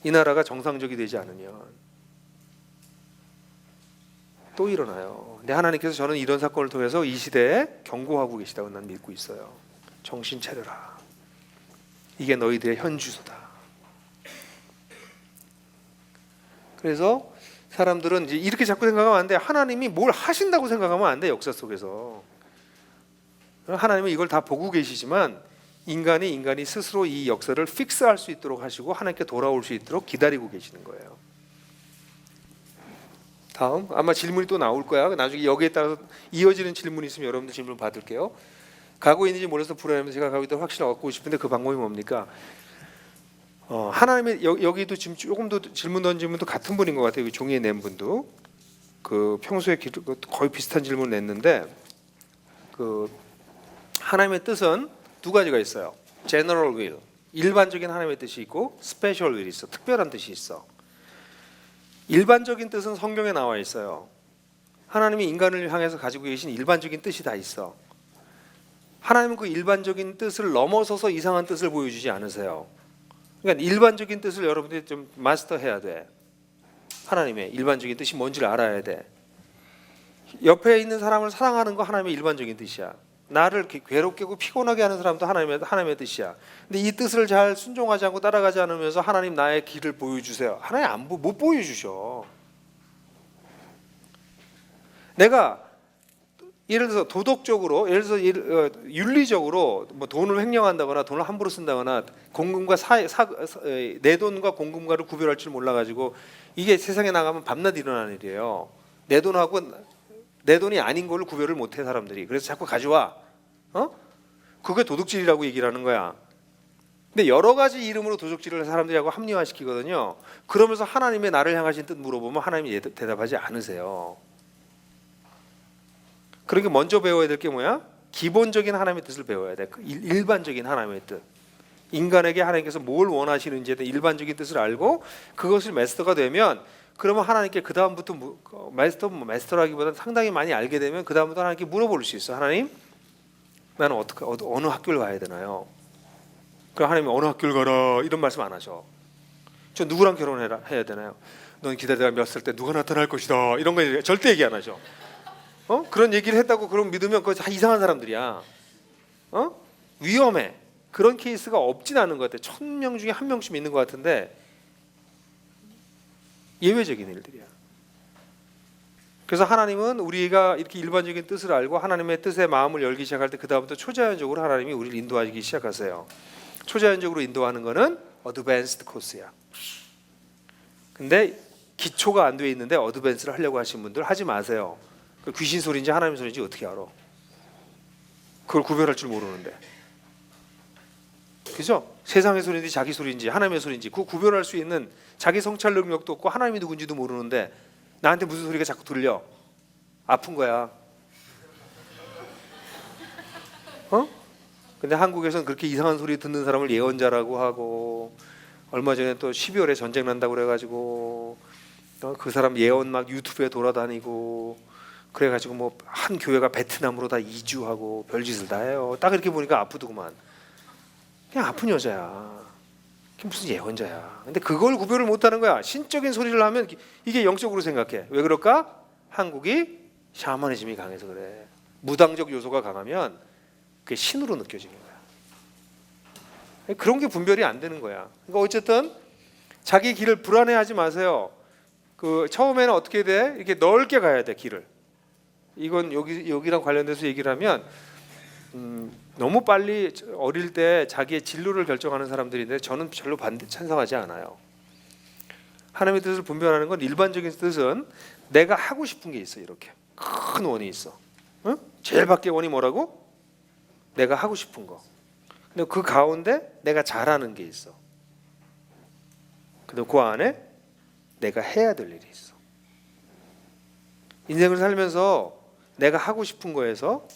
이 나라가 정상적이 되지 않으면 또 일어나요. 근데 하나님께서 저는 이런 사건을 통해서 이 시대에 경고하고 계시다고 난 믿고 있어요. 정신 차려라. 이게 너희들의 현 주소다. 그래서 사람들은 이제 이렇게 자꾸 생각하면 안 돼. 하나님이 뭘 하신다고 생각하면 안 돼. 역사 속에서 하나님은 이걸 다 보고 계시지만 인간이 스스로 이 역사를 픽스할 수 있도록 하시고 하나님께 돌아올 수 있도록 기다리고 계시는 거예요. 다음 아마 질문이 또 나올 거야. 나중에 여기에 따라서 이어지는 질문이 있으면 여러분들 질문 받을게요. 가고 있는지 몰라서 불안하면서 제가 가고 있다고 확신을 얻고 싶은데 그 방법이 뭡니까? 하나님의 여기도 지금 조금 더 질문 던진 분도 같은 분인 것 같아요. 종이에 낸 분도 그 평소에 거의 비슷한 질문을 냈는데 그 하나님의 뜻은 두 가지가 있어요. General will, 일반적인 하나님의 뜻이 있고 Special will이 있어, 특별한 뜻이 있어. 일반적인 뜻은 성경에 나와 있어요. 하나님이 인간을 향해서 가지고 계신 일반적인 뜻이 다 있어. 하나님은 그 일반적인 뜻을 넘어서서 이상한 뜻을 보여주지 않으세요. 그러니까 일반적인 뜻을 여러분들이 좀 마스터해야 돼. 하나님의 일반적인 뜻이 뭔지를 알아야 돼. 옆에 있는 사람을 사랑하는 거 하나님의 일반적인 뜻이야. 나를 괴롭게 하고 피곤하게 하는 사람도 하나님의 뜻이야. 근데 이 뜻을 잘 순종하지 않고 따라가지 않으면서 하나님 나의 길을 보여주세요. 하나님 못 보여주셔. 내가 예를 들어서 도덕적으로, 예를 들어서 윤리적으로 뭐 돈을 횡령한다거나 돈을 함부로 쓴다거나 공금과 내 돈과 공금과를 구별할 줄 몰라가지고 이게 세상에 나가면 밤낮 일어나는 일이에요. 내 돈하고 내 돈이 아닌 걸로 구별을 못해 사람들이. 그래서 자꾸 가져와. 그게 도둑질이라고 얘기를 하는 거야. 근데 여러 가지 이름으로 도둑질을 사람들이 하고 합리화시키거든요. 그러면서 하나님의 나를 향하신 뜻 물어보면 하나님이 대답하지 않으세요. 그러니까 먼저 배워야 될 게 뭐야? 기본적인 하나님의 뜻을 배워야 돼. 일반적인 하나님의 뜻. 인간에게 하나님께서 뭘 원하시는지에 대한 일반적인 뜻을 알고 그것을 마스터가 되면 그러면 하나님께 그 다음부터 마스터라기보다는 상당히 많이 알게 되면 그 다음부터 하나님께 물어볼 수 있어. 하나님, 나는 어느 학교를 가야 되나요? 그럼 하나님이 어느 학교를 가라 이런 말씀 안 하셔. 저 누구랑 결혼해야 되나요? 넌 기다리다가 몇 살 때 누가 나타날 것이다 이런 거 절대 얘기 안 하죠. 그런 얘기를 했다고 그럼 믿으면 그거 다 이상한 사람들이야. 위험해. 그런 케이스가 없진 않은 것 같아. 1000명 중에 1명씩 있는 것 같은데 예외적인 일들이야. 그래서 하나님은 우리가 이렇게 일반적인 뜻을 알고 하나님의 뜻에 마음을 열기 시작할 때 그 다음부터 초자연적으로 하나님이 우리를 인도하기 시작하세요. 초자연적으로 인도하는 거는 어드밴스드 코스야. 근데 기초가 안 돼 있는데 어드밴스를 하려고 하신 분들 하지 마세요. 귀신 소리인지 하나님 소리인지 어떻게 알아? 그걸 구별할 줄 모르는데. 그죠? 세상의 소리인지 자기 소리인지 하나님의 소리인지 그 구별할 수 있는 자기 성찰 능력도 없고 하나님이 누군지도 모르는데 나한테 무슨 소리가 자꾸 들려. 아픈 거야. 근데 한국에서는 그렇게 이상한 소리 듣는 사람을 예언자라고 하고 얼마 전에 또 12월에 전쟁 난다고 그래가지고 그 사람 예언 막 유튜브에 돌아다니고 그래가지고 뭐 한 교회가 베트남으로 다 이주하고 별짓을 다 해요. 딱 이렇게 보니까 아프더구만. 그냥 아픈 여자야. 그게 무슨 예언자야. 근데 그걸 구별을 못하는 거야. 신적인 소리를 하면 이게 영적으로 생각해. 왜 그럴까? 한국이 샤머니즘이 강해서 그래. 무당적 요소가 강하면 그게 신으로 느껴지는 거야. 그런 게 분별이 안 되는 거야. 그러니까 어쨌든 자기 길을 불안해하지 마세요. 그 처음에는 어떻게 돼? 이렇게 넓게 가야 돼 길을. 이건 여기랑 관련돼서 얘기를 하면 너무 빨리 어릴 때 자기의 진로를 결정하는 사람들인데 저는 별로 찬성하지 않아요. 하나님의 뜻을 분별하는 건 일반적인 뜻은 내가 하고 싶은 게 있어. 이렇게 큰 원이 있어. 제일 밖에 원이 뭐라고? 내가 하고 싶은 거. 근데 그 가운데 내가 잘하는 게 있어. 근데 그 안에 내가 해야 될 일이 있어. 인생을 살면서 내가 하고 싶은 거에서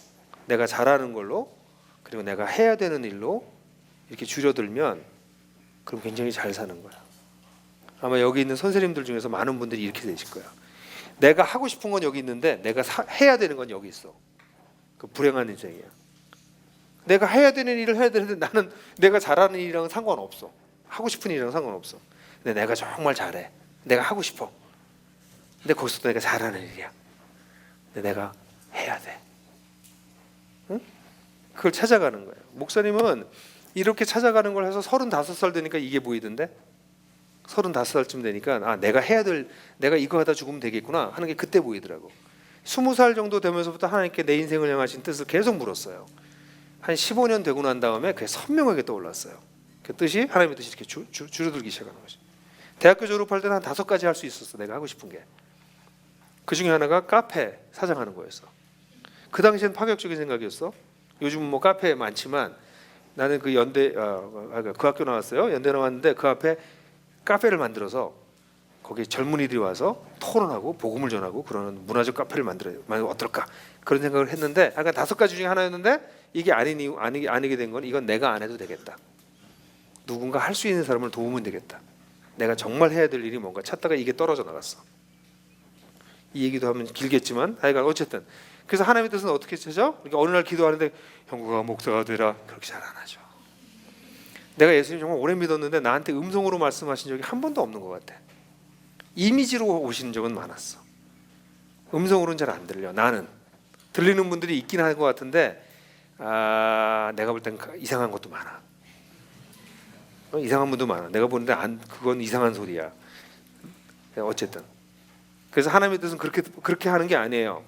내가 잘하는 걸로 그리고 내가 해야 되는 일로 이렇게 줄여들면 그럼 굉장히 잘 사는 거야. 아마 여기 있는 선생님들 중에서 많은 분들이 이렇게 되실 거야. 내가 하고 싶은 건 여기 있는데 내가 해야 되는 건 여기 있어. 그 불행한 인생이야. 내가 해야 되는 일을 해야 되는데 나는 내가 잘하는 일이랑은 상관없어. 하고 싶은 일이랑 상관없어. 근데 내가 정말 잘해. 내가 하고 싶어. 근데 거기서도 내가 잘하는 일이야. 근데 내가 해야 돼. 응? 그걸 찾아가는 거예요. 목사님은 이렇게 찾아가는 걸 해서 35살 되니까 이게 보이던데 35살쯤 되니까 내가 이거 하다 죽으면 되겠구나 하는 게 그때 보이더라고. 20살 정도 되면서부터 하나님께 내 인생을 향하신 뜻을 계속 물었어요. 한 15년 되고 난 다음에 그게 선명하게 떠올랐어요. 그 뜻이 하나님의 뜻이 이렇게 줄어들기 시작하는 거죠. 대학교 졸업할 때는 한 5가지 할 수 있었어. 내가 하고 싶은 게. 그 중에 하나가 카페 사장하는 거였어. 그 당시엔 파격적인 생각이었어. 요즘은 뭐 카페 많지만 나는 그 연대 그 학교 나왔어요. 연대 나왔는데 그 앞에 카페를 만들어서 거기 젊은이들이 와서 토론하고 복음을 전하고 그러는 문화적 카페를 만들어요. 어떨까 그런 생각을 했는데 약간 5가지 중에 하나였는데 이게 아니게 된 건 이건 내가 안 해도 되겠다. 누군가 할 수 있는 사람을 도우면 되겠다. 내가 정말 해야 될 일이 뭔가 찾다가 이게 떨어져 나갔어. 이 얘기도 하면 길겠지만 하여간 어쨌든 그래서 하나님의 뜻은 어떻게 찾아? 그러니까 어느 날 기도하는데 형구가 목사가 되라 그렇게 잘 안 하죠. 내가 예수님 정말 오래 믿었는데 나한테 음성으로 말씀하신 적이 한 번도 없는 것 같아. 이미지로 오시는 적은 많았어. 음성으로는 잘 안 들려. 나는 들리는 분들이 있긴 할 것 같은데 내가 볼 땐 이상한 것도 많아. 이상한 분도 많아. 내가 보는데 그건 이상한 소리야. 어쨌든 그래서 하나님의 뜻은 그렇게 하는 게 아니에요.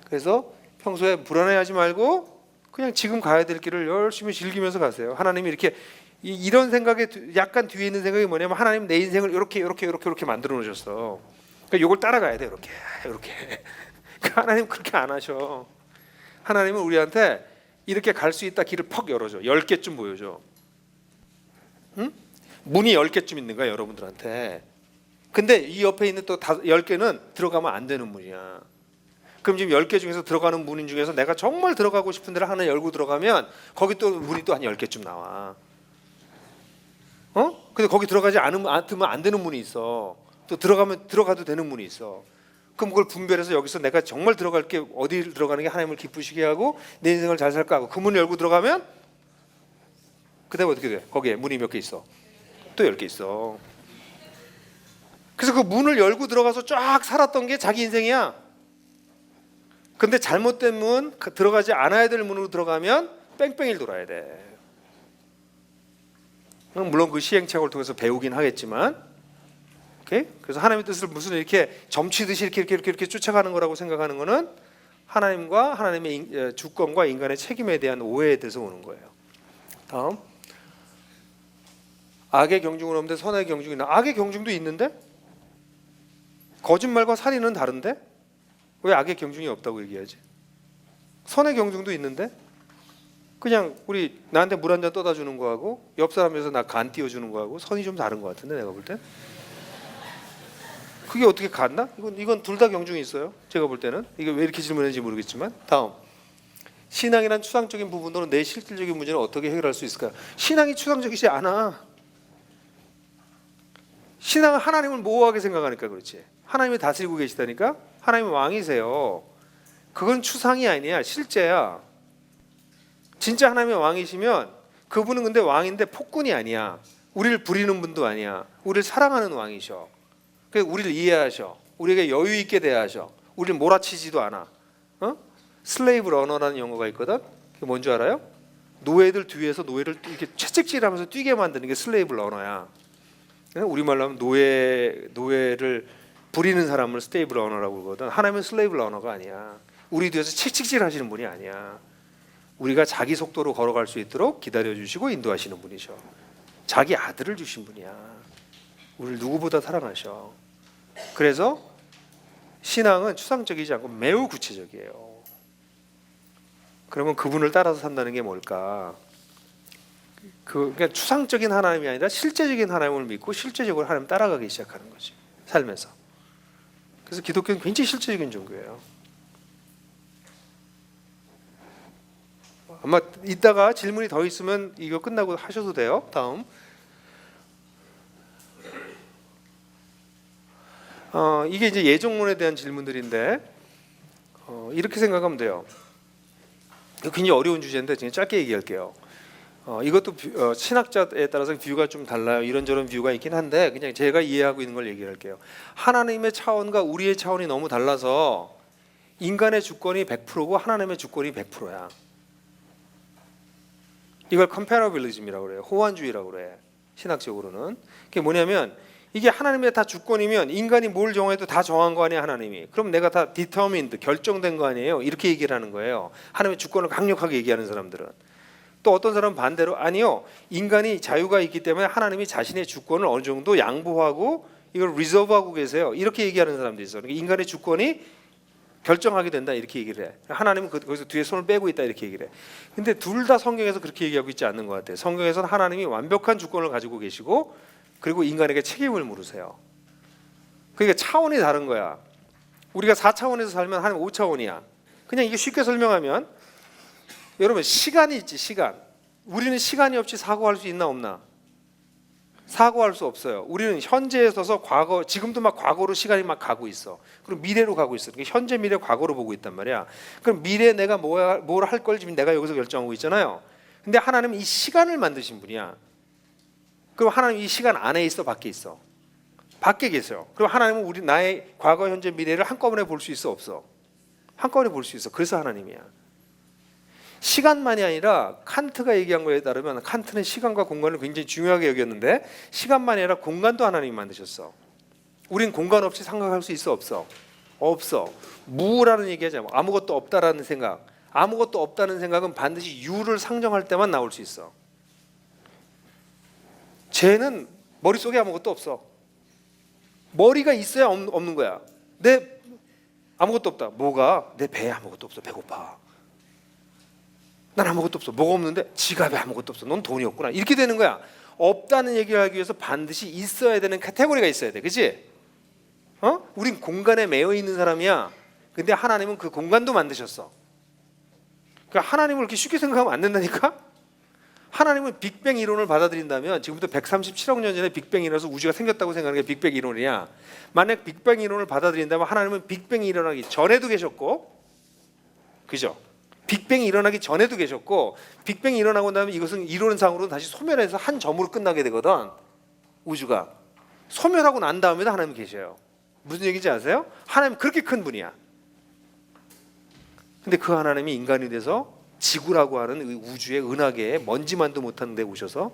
그래서 평소에 불안해하지 말고 그냥 지금 가야 될 길을 열심히 즐기면서 가세요. 하나님이 이렇게 이런 생각에 약간 뒤에 있는 생각이 뭐냐면 하나님 내 인생을 이렇게 만들어 놓으셨어. 그러니까 이걸 따라가야 돼. 이렇게. 하나님 그렇게 안 하셔. 하나님은 우리한테 이렇게 갈 수 있다 길을 퍽 열어줘. 10개쯤 보여줘. 응? 문이 10개쯤 있는 거야 여러분들한테. 근데 이 옆에 있는 또 10개는 들어가면 안 되는 문이야. 그럼 지금 10개 중에서 들어가는 문 중에서 내가 정말 들어가고 싶은 데를 하나 열고 들어가면 거기 또 문이 또 한 10개쯤 나와. 근데 거기 들어가지 않으면 안 되는 문이 있어. 또 들어가도 되는 문이 있어. 그럼 그걸 분별해서 여기서 내가 정말 들어갈 게 어디 들어가는 게 하나님을 기쁘시게 하고 내 인생을 잘 살까 하고 그 문을 열고 들어가면 그다음에 어떻게 돼? 거기에 문이 몇 개 있어? 또 10개 있어. 그래서 그 문을 열고 들어가서 쫙 살았던 게 자기 인생이야. 근데 잘못된 문, 들어가지 않아야 될 문으로 들어가면 뺑뺑이를 돌아야 돼. 물론 그 시행착오를 통해서 배우긴 하겠지만, 오케이? 그래서 하나님의 뜻을 무슨 이렇게 점치듯이 이렇게 쫓아가는 거라고 생각하는 거는 하나님과 하나님의 주권과 인간의 책임에 대한 오해에 대해서 오는 거예요. 다음, 악의 경중은 없는데 선의 경중이 있나? 악의 경중도 있는데 거짓말과 살인은 다른데 왜 악의 경중이 없다고 얘기하지? 선의 경중도 있는데 그냥 우리 나한테 물 한 잔 떠다 주는 거하고 옆 사람에서 나 간 띄워주는 거하고 선이 좀 다른 것 같은데 내가 볼 때 그게 어떻게 같나? 이건 둘 다 경중이 있어요. 제가 볼 때는 이게 왜 이렇게 질문했는지 모르겠지만 다음 신앙이란 추상적인 부분으로 내 실질적인 문제를 어떻게 해결할 수 있을까? 신앙이 추상적이지 않아. 신앙은 하나님을 모호하게 생각하니까 그렇지. 하나님이 다스리고 계시다니까. 하나님은 왕이세요. 그건 추상이 아니야. 실제야. 진짜 하나님의 왕이시면 그분은 근데 왕인데 폭군이 아니야. 우리를 부리는 분도 아니야. 우리를 사랑하는 왕이셔. 그래서 우리를 이해하셔. 우리에게 여유 있게 대하셔. 우리를 몰아치지도 않아. 슬레이브 러너라는 용어가 있거든. 그게 뭔지 알아요? 노예들 뒤에서 노예를 이렇게 채찍질하면서 뛰게 만드는 게 슬레이브 러너야. 우리말로 하면 노예를 부리는 사람을 슬레이브 러너라고 그러거든. 하나님은 슬레이브 러너가 아니야. 우리 뒤에서 채찍질 하시는 분이 아니야. 우리가 자기 속도로 걸어갈 수 있도록 기다려주시고 인도하시는 분이셔. 자기 아들을 주신 분이야. 우리를 누구보다 사랑하셔. 그래서 신앙은 추상적이지 않고 매우 구체적이에요. 그러면 그분을 따라서 산다는 게 뭘까? 그러니까 추상적인 하나님이 아니라 실제적인 하나님을 믿고 실제적으로 하나님 따라가기 시작하는 거지. 삶에서. 그래서 기독교는 굉장히 실제적인 종교예요. 아마 이따가 질문이 더 있으면 이거 끝나고 하셔도 돼요. 다음. 이게 이제 예정론에 대한 질문들인데 이렇게 생각하면 돼요. 굉장히 어려운 주제인데 그냥 짧게 얘기할게요. 이것도 신학자에 따라서 뷰가 좀 달라요. 이런저런 뷰가 있긴 한데 그냥 제가 이해하고 있는 걸 얘기할게요. 하나님의 차원과 우리의 차원이 너무 달라서 인간의 주권이 100%고 하나님의 주권이 100%야. 이걸 컴패러빌리즘이라고 그래요. 호환주의라고 그래. 신학적으로는. 그게 뭐냐면 이게 하나님의 다 주권이면 인간이 뭘 정해도 다 정한 거 아니야 하나님이. 그럼 내가 다 determined 결정된 거 아니에요. 이렇게 얘기를 하는 거예요. 하나님의 주권을 강력하게 얘기하는 사람들은. 또 어떤 사람은 반대로 아니요. 인간이 자유가 있기 때문에 하나님이 자신의 주권을 어느 정도 양보하고 이걸 리저브하고 계세요. 이렇게 얘기하는 사람도 있어요. 그러니까 인간의 주권이 결정하게 된다 이렇게 얘기를 해. 하나님은 거기서 뒤에 손을 빼고 있다 이렇게 얘기를 해. 근데 둘 다 성경에서 그렇게 얘기하고 있지 않는 것 같아요. 성경에서는 하나님이 완벽한 주권을 가지고 계시고 그리고 인간에게 책임을 물으세요. 그러니까 차원이 다른 거야. 우리가 4차원에서 살면 하나님 5차원이야. 그냥 이게 쉽게 설명하면 여러분 시간이 있지 시간. 우리는 시간이 없이 사고할 수 있나 없나? 사고할 수 없어요. 우리는 현재에 서서 과거, 지금도 막 과거로 시간이 막 가고 있어. 그리고 미래로 가고 있어. 그러니까 현재, 미래, 과거로 보고 있단 말이야. 그럼 미래에 내가 뭘 할 걸 지금 내가 여기서 결정하고 있잖아요. 근데 하나님은 이 시간을 만드신 분이야. 그럼 하나님 이 시간 안에 있어, 밖에 있어? 밖에 계세요. 그럼 하나님은 우리 나의 과거, 현재, 미래를 한꺼번에 볼 수 있어, 없어? 한꺼번에 볼 수 있어. 그래서 하나님이야. 시간만이 아니라 칸트가 얘기한 거에 따르면 칸트는 시간과 공간을 굉장히 중요하게 여겼는데 시간만이 아니라 공간도 하나님이 만드셨어. 우린 공간 없이 생각할 수 있어, 없어? 없어. 무라는 얘기하잖아. 아무것도 없다라는 생각. 아무것도 없다는 생각은 반드시 유를 상정할 때만 나올 수 있어. 쟤는 머릿속에 아무것도 없어. 머리가 있어야 없는 거야. 내 아무것도 없다. 뭐가? 내 배에 아무것도 없어. 배고파. 난 아무것도 없어. 뭐가 없는데 지갑에 아무것도 없어. 넌 돈이 없구나. 이렇게 되는 거야. 없다는 얘기를 하기 위해서 반드시 있어야 되는 카테고리가 있어야 돼. 그렇지? 우린 공간에 매여 있는 사람이야. 근데 하나님은 그 공간도 만드셨어. 그러니까 하나님을 그렇게 쉽게 생각하면 안 된다니까? 하나님은 빅뱅 이론을 받아들인다면 지금부터 137억 년 전에 빅뱅이 일어나서 우주가 생겼다고 생각하는 게 빅뱅 이론이야. 만약 빅뱅 이론을 받아들인다면 하나님은 빅뱅이 일어나기 전에도 계셨고, 그죠? 빅뱅이 일어나기 전에도 계셨고, 빅뱅이 일어나고 나면 이것은 이론상으로는 다시 소멸해서 한 점으로 끝나게 되거든. 우주가 소멸하고 난 다음에도 하나님 계셔요. 무슨 얘기인지 아세요? 하나님 그렇게 큰 분이야. 근데 그 하나님이 인간이 돼서 지구라고 하는 우주의 은하계에 먼지만도 못하는 데 오셔서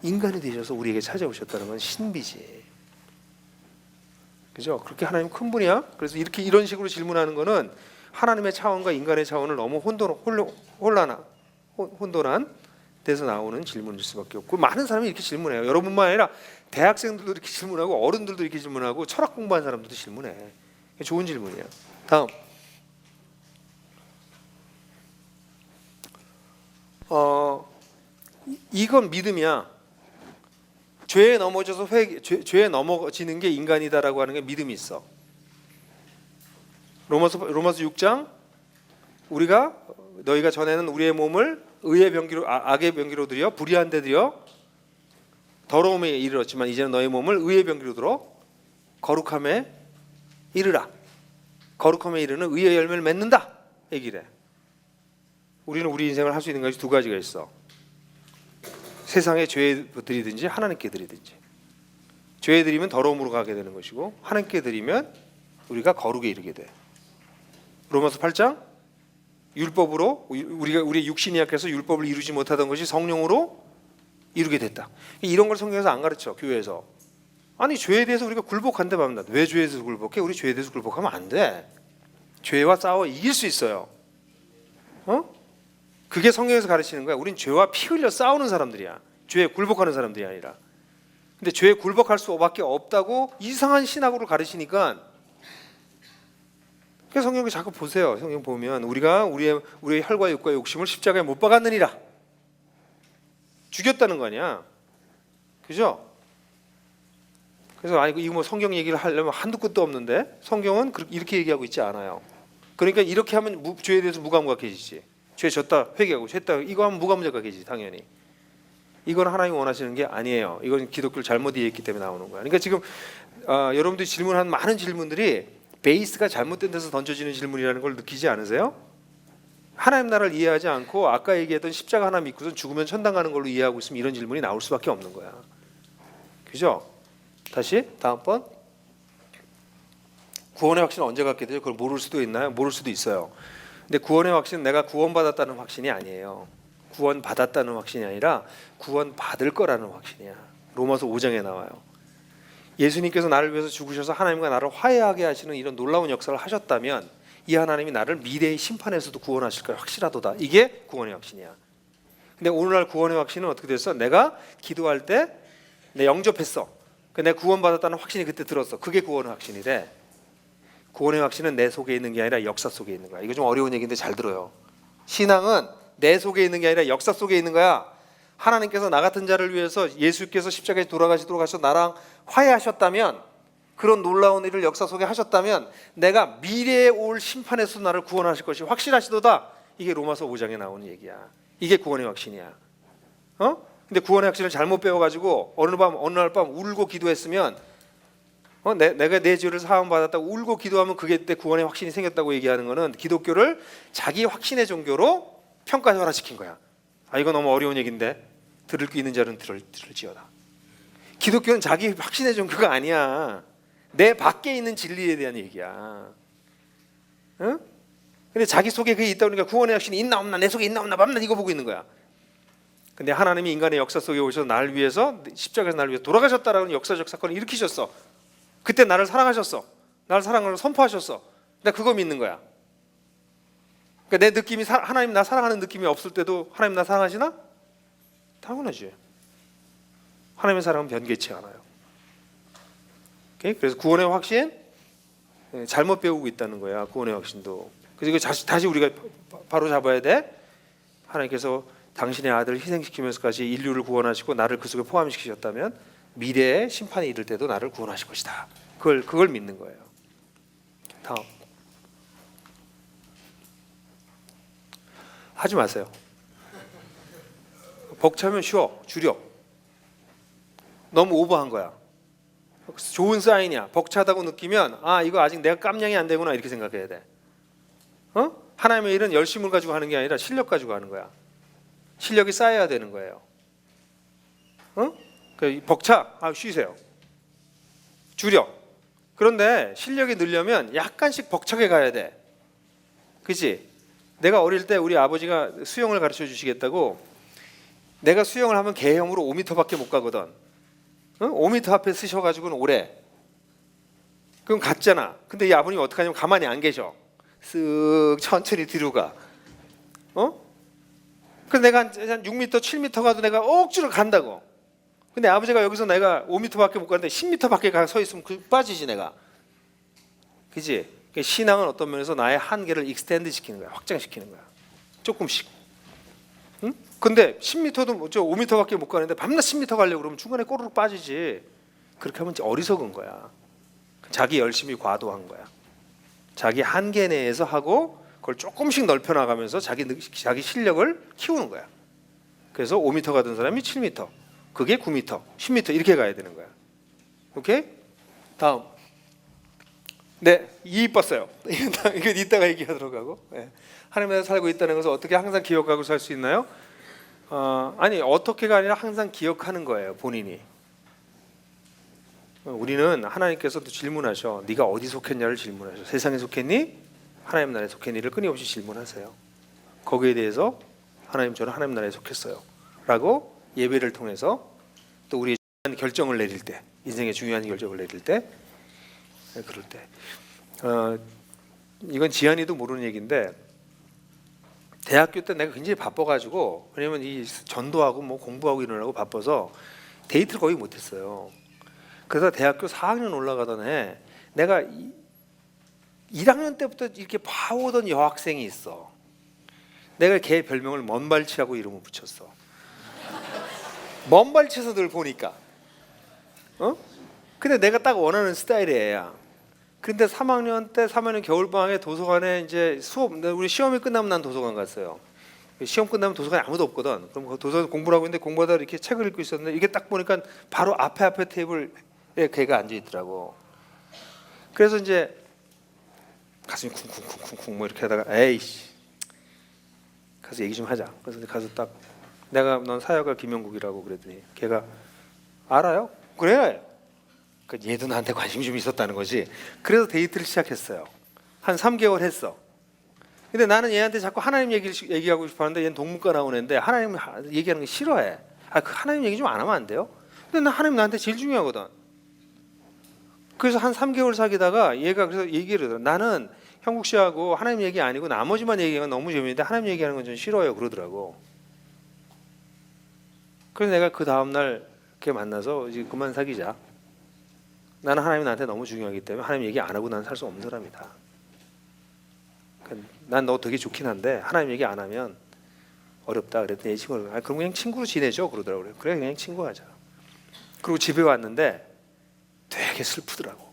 인간이 되셔서 우리에게 찾아오셨다는 건 신비지. 그죠? 그렇게 하나님 큰 분이야. 그래서 이런 식으로 질문하는 거는 하나님의 차원과 인간의 차원을 너무 혼돈한 데서 나오는 질문일 수밖에 없고, 많은 사람이 이렇게 질문해요. 여러분만 아니라 대학생들도 이렇게 질문하고 어른들도 이렇게 질문하고 철학 공부한 사람들도 질문해. 좋은 질문이야. 다음. 이건 믿음이야. 죄에 넘어져서 죄에 넘어지는 게 인간이다라고 하는 게 믿음이 있어. 로마서 6장 우리가 너희가 전에는 우리의 몸을 의의 병기로 악의 병기로 들여 불의한 데 들여 더러움에 이르렀지만 이제는 너희 몸을 의의 병기로 들어 거룩함에 이르라. 거룩함에 이르는 의의 열매를 맺는다 얘기를 해. 우리는 우리 인생을 할 수 있는 것이 두 가지가 있어. 세상에 죄에 드리든지 하나님께 드리든지. 죄에 드리면 더러움으로 가게 되는 것이고 하나님께 드리면 우리가 거룩에 이르게 돼. 로마서 8장 율법으로 우리의 육신이 약해서 율법을 이루지 못하던 것이 성령으로 이루게 됐다. 이런 걸 성경에서 안 가르쳐. 교회에서. 아니 죄에 대해서 우리가 굴복한데 말입니다. 왜 죄에 대해서 굴복해? 우리 죄에 대해서 굴복하면 안 돼. 죄와 싸워 이길 수 있어요. 그게 성경에서 가르치는 거야. 우린 죄와 피 흘려 싸우는 사람들이야. 죄에 굴복하는 사람들이 아니라. 근데 죄에 굴복할 수밖에 없다고 이상한 신학으로 가르치니까, 그래서 성경을 자꾸 보세요. 성경 보면 우리가 우리의 혈과 육과 욕심을 십자가에 못 박았느니라. 죽였다는 거 아니야. 그죠? 그래서 아니 이거 뭐 성경 얘기를 하려면 한두 끝도 없는데 성경은 이렇게 얘기하고 있지 않아요. 그러니까 이렇게 하면 죄에 대해서 무감각해지지. 죄 졌다 회개하고 죄다 이거 하면 무감각해지지 당연히. 이건 하나님이 원하시는 게 아니에요. 이건 기독교를 잘못 이해했기 때문에 나오는 거야. 그러니까 지금 여러분들이 질문한 많은 질문들이 베이스가 잘못된 데서 던져지는 질문이라는 걸 느끼지 않으세요? 하나님 나라를 이해하지 않고 아까 얘기했던 십자가 하나 믿고선 죽으면 천당 가는 걸로 이해하고 있으면 이런 질문이 나올 수밖에 없는 거야. 그죠? 다시 다음번. 구원의 확신은 언제 갖게 되죠? 그걸 모를 수도 있나요? 모를 수도 있어요. 근데 구원의 확신은 내가 구원받았다는 확신이 아니에요. 구원받았다는 확신이 아니라 구원받을 거라는 확신이야. 로마서 5장에 나와요. 예수님께서 나를 위해서 죽으셔서 하나님과 나를 화해하게 하시는 이런 놀라운 역사를 하셨다면 이 하나님이 나를 미래의 심판에서도 구원하실 걸 확실하도다. 이게 구원의 확신이야. 근데 오늘날 구원의 확신은 어떻게 됐어? 내가 기도할 때 내 영접했어. 내가 구원받았다는 확신이 그때 들었어. 그게 구원의 확신이래. 구원의 확신은 내 속에 있는 게 아니라 역사 속에 있는 거야. 이거 좀 어려운 얘기인데 잘 들어요. 신앙은 내 속에 있는 게 아니라 역사 속에 있는 거야. 하나님께서 나 같은 자를 위해서 예수께서 십자가에 돌아가시도록 하셔서 나랑 화해하셨다면, 그런 놀라운 일을 역사 속에 하셨다면 내가 미래에 올 심판에서 나를 구원하실 것이 확실하시도다. 이게 로마서 5장에 나오는 얘기야. 이게 구원의 확신이야. 근데 구원의 확신을 잘못 배워가지고 어느 날 밤 울고 기도했으면, 내가 내 죄를 사함 받았다고 울고 기도하면 그게 내 구원의 확신이 생겼다고 얘기하는 거는 기독교를 자기 확신의 종교로 평가절하시킨 거야. 이거 너무 어려운 얘기인데 들을 게 있는 자는 들을지어다. 기독교는 자기 확신의 종교가 아니야. 내 밖에 있는 진리에 대한 얘기야. 응? 근데 자기 속에 그게 있다 보니까 구원의 확신이 있나 없나, 내 속에 있나 없나 밤낮 이거 보고 있는 거야. 근데 하나님이 인간의 역사 속에 오셔서 나를 위해서, 십자가에서 나를 위해서 돌아가셨다라는 역사적 사건을 일으키셨어. 그때 나를 사랑하셨어. 나를 사랑을 선포하셨어. 나 그거 믿는 거야. 그러니까 내 느낌이 하나님 나 사랑하는 느낌이 없을 때도 하나님 나 사랑하시나? 당연하지. 하나님의 사랑은 변개치 않아요. 오케이? 그래서 구원의 확신 잘못 배우고 있다는 거야. 구원의 확신도. 그래서 이거 다시 우리가 바로 잡아야 돼. 하나님께서 당신의 아들을 희생시키면서까지 인류를 구원하시고 나를 그 속에 포함시키셨다면 미래에 심판이 이를 때도 나를 구원하실 것이다. 그걸 믿는 거예요. 다음. 하지 마세요. 벅차면 쉬어. 줄여. 너무 오버한 거야. 좋은 사인이야. 벅차다고 느끼면 이거 아직 내가 깜냥이 안 되구나 이렇게 생각해야 돼. 하나님의 일은 열심을 가지고 하는 게 아니라 실력 가지고 하는 거야. 실력이 쌓여야 되는 거예요. 벅차. 쉬세요. 줄여. 그런데 실력이 늘려면 약간씩 벅차게 가야 돼. 그치? 내가 어릴 때 우리 아버지가 수영을 가르쳐 주시겠다고, 내가 수영을 하면 개형으로 5m밖에 못 가거든. 5m 앞에 쓰셔가지고는 오래. 그럼 갔잖아. 근데 이 아버님이 어떻게 하냐면 가만히 안 계셔. 쓱 천천히 뒤로 가. 그래서 내가 한 6m, 7m 가도 내가 억지로 간다고. 근데 아버지가 여기서 내가 5m밖에 못 가는데 10m밖에 서 있으면 빠지지 내가. 그지? 신앙은 어떤 면에서 나의 한계를 익스텐드 시키는 거야. 확장시키는 거야. 조금씩. 응? 근데 10m도 5m밖에 못 가는데 밤낮 10m 가려고 그러면 중간에 꼬르륵 빠지지. 그렇게 하면 어리석은 거야. 자기 열심히 과도한 거야. 자기 한계 내에서 하고 그걸 조금씩 넓혀 나가면서 자기 실력을 키우는 거야. 그래서 5m 가던 사람이 7m, 그게 9m, 10m 이렇게 가야 되는 거야. 오케이? 다음. 네, 이뻤어요. 이건 이따가 얘기하도록 하고. 네. 하나님 나라에 살고 있다는 것을 어떻게 항상 기억하고 살 수 있나요? 아니 어떻게가 아니라 항상 기억하는 거예요. 본인이. 우리는 하나님께서도 질문하셔. 네가 어디 속했냐를 질문하셔. 세상에 속했니? 하나님 나라에 속했니를 끊임없이 질문하세요. 거기에 대해서 하나님 저는 하나님 나라에 속했어요 라고 예배를 통해서, 또 우리의 중요한 결정을 내릴 때, 인생의 중요한 결정을 내릴 때, 그럴 때 이건 지한이도 모르는 얘기인데, 대학교 때 내가 굉장히 바빠가지고, 왜냐면 이 전도하고 뭐 공부하고 이러느라고 바빠서 데이트를 거의 못했어요. 그래서 대학교 4학년 올라가던 해 내가 1학년 때부터 이렇게 봐오던 여학생이 있어. 내가 걔 별명을 먼발치라고 이름을 붙였어. 먼발치에서 늘 보니까. 근데 내가 딱 원하는 스타일의 애야. 근데 3학년 겨울방학에 도서관에 이제 우리 시험이 끝나면 난 도서관 갔어요. 시험 끝나면 도서관에 아무도 없거든. 그럼 도서관 공부를 하고 있는데 공부하다가 이렇게 책을 읽고 있었는데, 이게 딱 보니까 바로 앞에 테이블에 걔가 앉아 있더라고. 그래서 이제 가슴이 쿵쿵쿵쿵쿵 뭐 이렇게 하다가 에이씨 가서 얘기 좀 하자. 그래서 가서 딱 내가 넌 사역가 김영국이라고 그랬더니 걔가 알아요? 그래. 그러니까 얘도 나한테 관심이 좀 있었다는 거지. 그래서 데이트를 시작했어요. 한 3개월 했어. 근데 나는 얘한테 자꾸 하나님 얘기하고 싶어 하는데, 얘는 동문과 나온 애인데 하나님 얘기하는 거 싫어해. 그 하나님 얘기 좀 안 하면 안 돼요? 근데 나 하나님 나한테 제일 중요하거든. 그래서 한 3개월 사귀다가 얘가 그래서 얘기를 해요. 나는 형국 씨하고 하나님 얘기 아니고 나머지만 얘기하면 너무 재밌는데 하나님 얘기하는 건 좀 싫어요 그러더라고. 그래서 내가 그 다음날 걔 만나서 이제 그만 사귀자. 나는 하나님이 나한테 너무 중요하기 때문에 하나님 얘기 안 하고 나는 살 수 없는 사람이다. 난 너 되게 좋긴 한데 하나님 얘기 안 하면 어렵다. 그랬더니 내 친구가 그럼 그냥 친구로 지내죠 그러더라고요. 그래 그냥 친구하자. 그리고 집에 왔는데 되게 슬프더라고.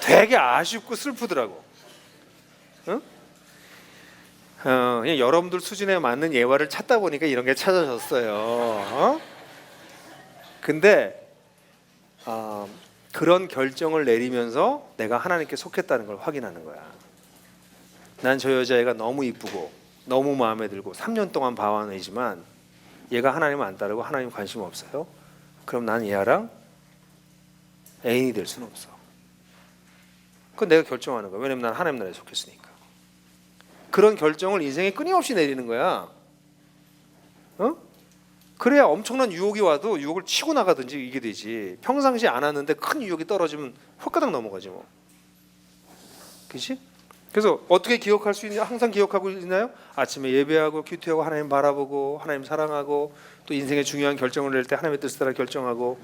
되게 아쉽고 슬프더라고. 그냥 여러분들 수준에 맞는 예화를 찾다 보니까 이런 게 찾아졌어요. 근데 그런 결정을 내리면서 내가 하나님께 속했다는 걸 확인하는 거야. 난 저 여자애가 너무 이쁘고 너무 마음에 들고 3년 동안 봐온 애지만 얘가 하나님을 안 따르고 하나님 관심 없어요. 그럼 난 얘랑 애인이 될 수는 없어. 그건 내가 결정하는 거야. 왜냐면 난 하나님 나라에 속했으니까. 그런 결정을 인생에 끊임없이 내리는 거야. 그래야 엄청난 유혹이 와도 유혹을 치고 나가든지 이게 되지. 평상시에 안 하는데 큰 유혹이 떨어지면 홀가닥 넘어가지 뭐. 그렇지? 그래서 어떻게 기억할 수 있냐? 항상 기억하고 있나요? 아침에 예배하고 큐티하고 하나님 바라보고 하나님 사랑하고 또 인생의 중요한 결정을 낼 때 하나님의 뜻을 따라 결정하고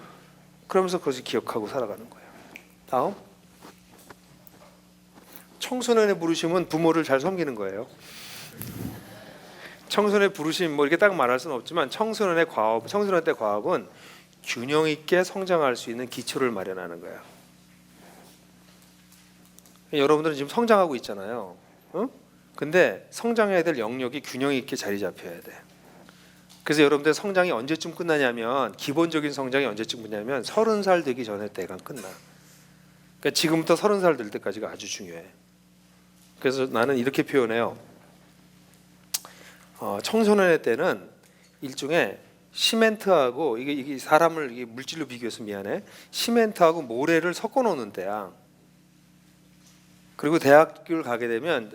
그러면서 그것을 기억하고 살아가는 거예요. 다음. 청소년의 부르심은 부모를 잘 섬기는 거예요. 청소년의 부르심 뭐 이렇게 딱 말할 수는 없지만 청소년 때 과업은 균형 있게 성장할 수 있는 기초를 마련하는 거야. 여러분들은 지금 성장하고 있잖아요. 근데 성장해야 될 영역이 균형 있게 자리 잡혀야 돼. 그래서 여러분들 성장이 언제쯤 끝나냐면 기본적인 성장이 언제쯤 끝나냐면 30살 되기 전에 대강 끝나. 그러니까 지금부터 30살 될 때까지가 아주 중요해. 그래서 나는 이렇게 표현해요. 청소년의 때는 일종의 시멘트하고 이게 사람을 이게 물질로 비교해서 미안해. 시멘트하고 모래를 섞어 놓는 때야. 그리고 대학교를 가게 되면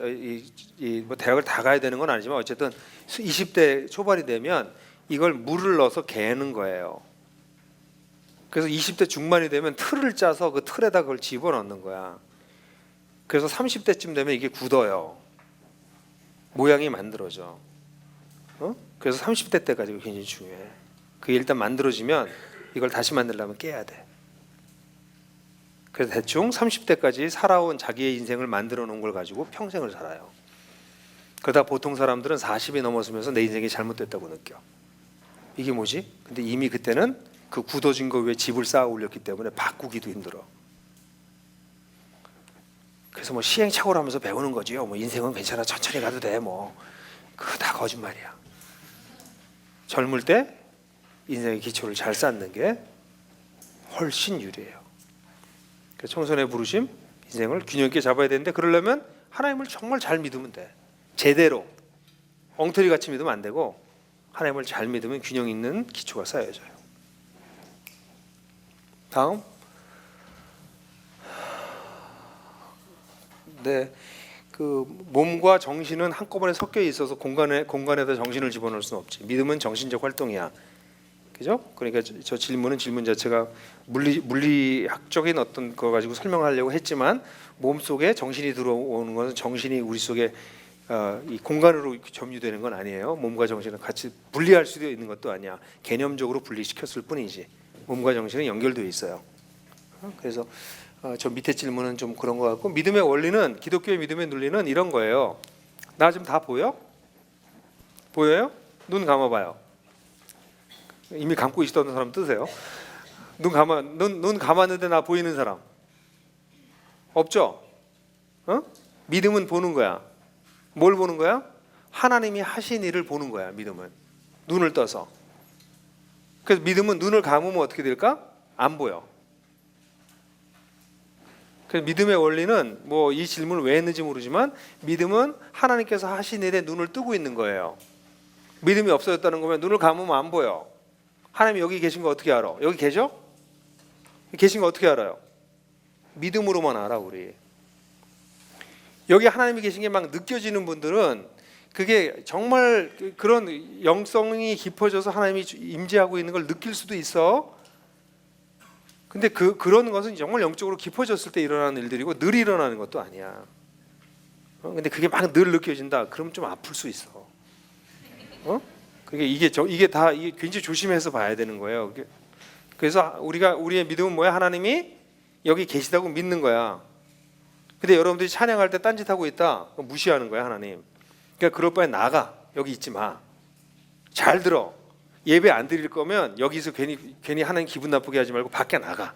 뭐 대학을 다 가야 되는 건 아니지만 어쨌든 20대 초반이 되면 이걸 물을 넣어서 개는 거예요. 그래서 20대 중반이 되면 틀을 짜서 그 틀에다 그걸 집어넣는 거야. 그래서 30대쯤 되면 이게 굳어요. 모양이 만들어져. 그래서 30대 때까지 굉장히 중요해. 그게 일단 만들어지면 이걸 다시 만들려면 깨야 돼. 그래서 대충 30대까지 살아온 자기의 인생을 만들어 놓은 걸 가지고 평생을 살아요. 그러다 보통 사람들은 40이 넘어서면서 내 인생이 잘못됐다고 느껴. 이게 뭐지? 근데 이미 그때는 그 굳어진 거 위에 집을 쌓아 올렸기 때문에 바꾸기도 힘들어. 그래서 뭐 시행착오하면서 배우는 거지요. 뭐 인생은 괜찮아, 천천히 가도 돼. 뭐 그거 다 거짓말이야. 젊을 때 인생의 기초를 잘 쌓는 게 훨씬 유리해요. 그래서 청소년의 부르심, 인생을 균형 있게 잡아야 되는데 그러려면 하나님을 정말 잘 믿으면 돼. 제대로 엉터리 같이 믿으면 안 되고 하나님을 잘 믿으면 균형 있는 기초가 쌓여져요. 다음. 네, 그 몸과 정신은 한꺼번에 섞여 있어서 공간에다 정신을 집어넣을 수는 없지. 믿음은 정신적 활동이야. 그죠? 그러니까 저 질문 자체가 물리학적인 어떤 거 가지고 설명하려고 했지만 몸 속에 정신이 들어오는 것은 정신이 우리 속에 이 공간으로 점유되는 건 아니에요. 몸과 정신은 같이 분리할 수도 있는 것도 아니야. 개념적으로 분리시켰을 뿐이지. 몸과 정신은 연결되어 있어요. 그래서 저 밑에 질문은 좀 그런 것 같고 믿음의 원리는 기독교의 믿음의 논리는 이런 거예요. 나 지금 다 보여? 보여요? 눈 감아봐요. 이미 감고 있었던 사람 뜨세요. 눈 감았는데 나 보이는 사람 없죠? 믿음은 보는 거야. 뭘 보는 거야? 하나님이 하신 일을 보는 거야. 믿음은 눈을 떠서. 그래서 믿음은 눈을 감으면 어떻게 될까? 안 보여. 그래서 믿음의 원리는 뭐 이 질문을 왜 했는지 모르지만 믿음은 하나님께서 하신 일에 눈을 뜨고 있는 거예요. 믿음이 없어졌다는 거면 눈을 감으면 안 보여. 하나님이 여기 계신 거 어떻게 알아? 여기 계셔? 계신 거 어떻게 알아요? 믿음으로만 알아 우리. 여기 하나님이 계신 게 막 느껴지는 분들은 그게 정말 그런 영성이 깊어져서 하나님이 임재하고 있는 걸 느낄 수도 있어. 근데 그런 것은 정말 영적으로 깊어졌을 때 일어나는 일들이고 늘 일어나는 것도 아니야. 근데 그게 막 늘 느껴진다. 그럼 좀 아플 수 있어. 그러니까 이게 굉장히 조심해서 봐야 되는 거예요. 그래서 우리의 믿음은 뭐야? 하나님이 여기 계시다고 믿는 거야. 근데 여러분들이 찬양할 때 딴짓하고 있다, 그럼 무시하는 거야 하나님. 그러니까 그럴 바에 나가. 여기 있지 마. 잘 들어. 예배 안 드릴 거면 여기서 괜히 하나님 기분 나쁘게 하지 말고 밖에 나가.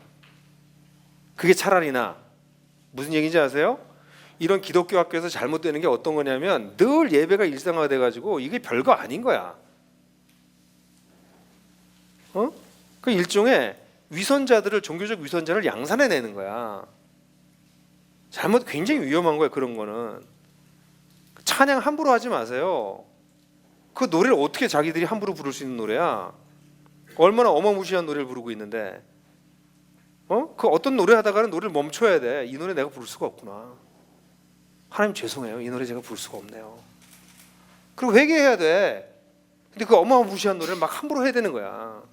그게 차라리 나. 무슨 얘기인지 아세요? 이런 기독교 학교에서 잘못되는 게 어떤 거냐면 늘 예배가 일상화돼 가지고 이게 별거 아닌 거야. 그 일종의 종교적 위선자를 양산해내는 거야. 굉장히 위험한 거예요. 그런 거는 찬양 함부로 하지 마세요. 그 노래를 어떻게 자기들이 함부로 부를 수 있는 노래야? 얼마나 어마무시한 노래를 부르고 있는데, 그 어떤 노래 하다가는 노래를 멈춰야 돼. 이 노래 내가 부를 수가 없구나. 하나님 죄송해요. 이 노래 제가 부를 수가 없네요. 그리고 회개해야 돼. 근데 그 어마무시한 노래를 막 함부로 해야 되는 거야.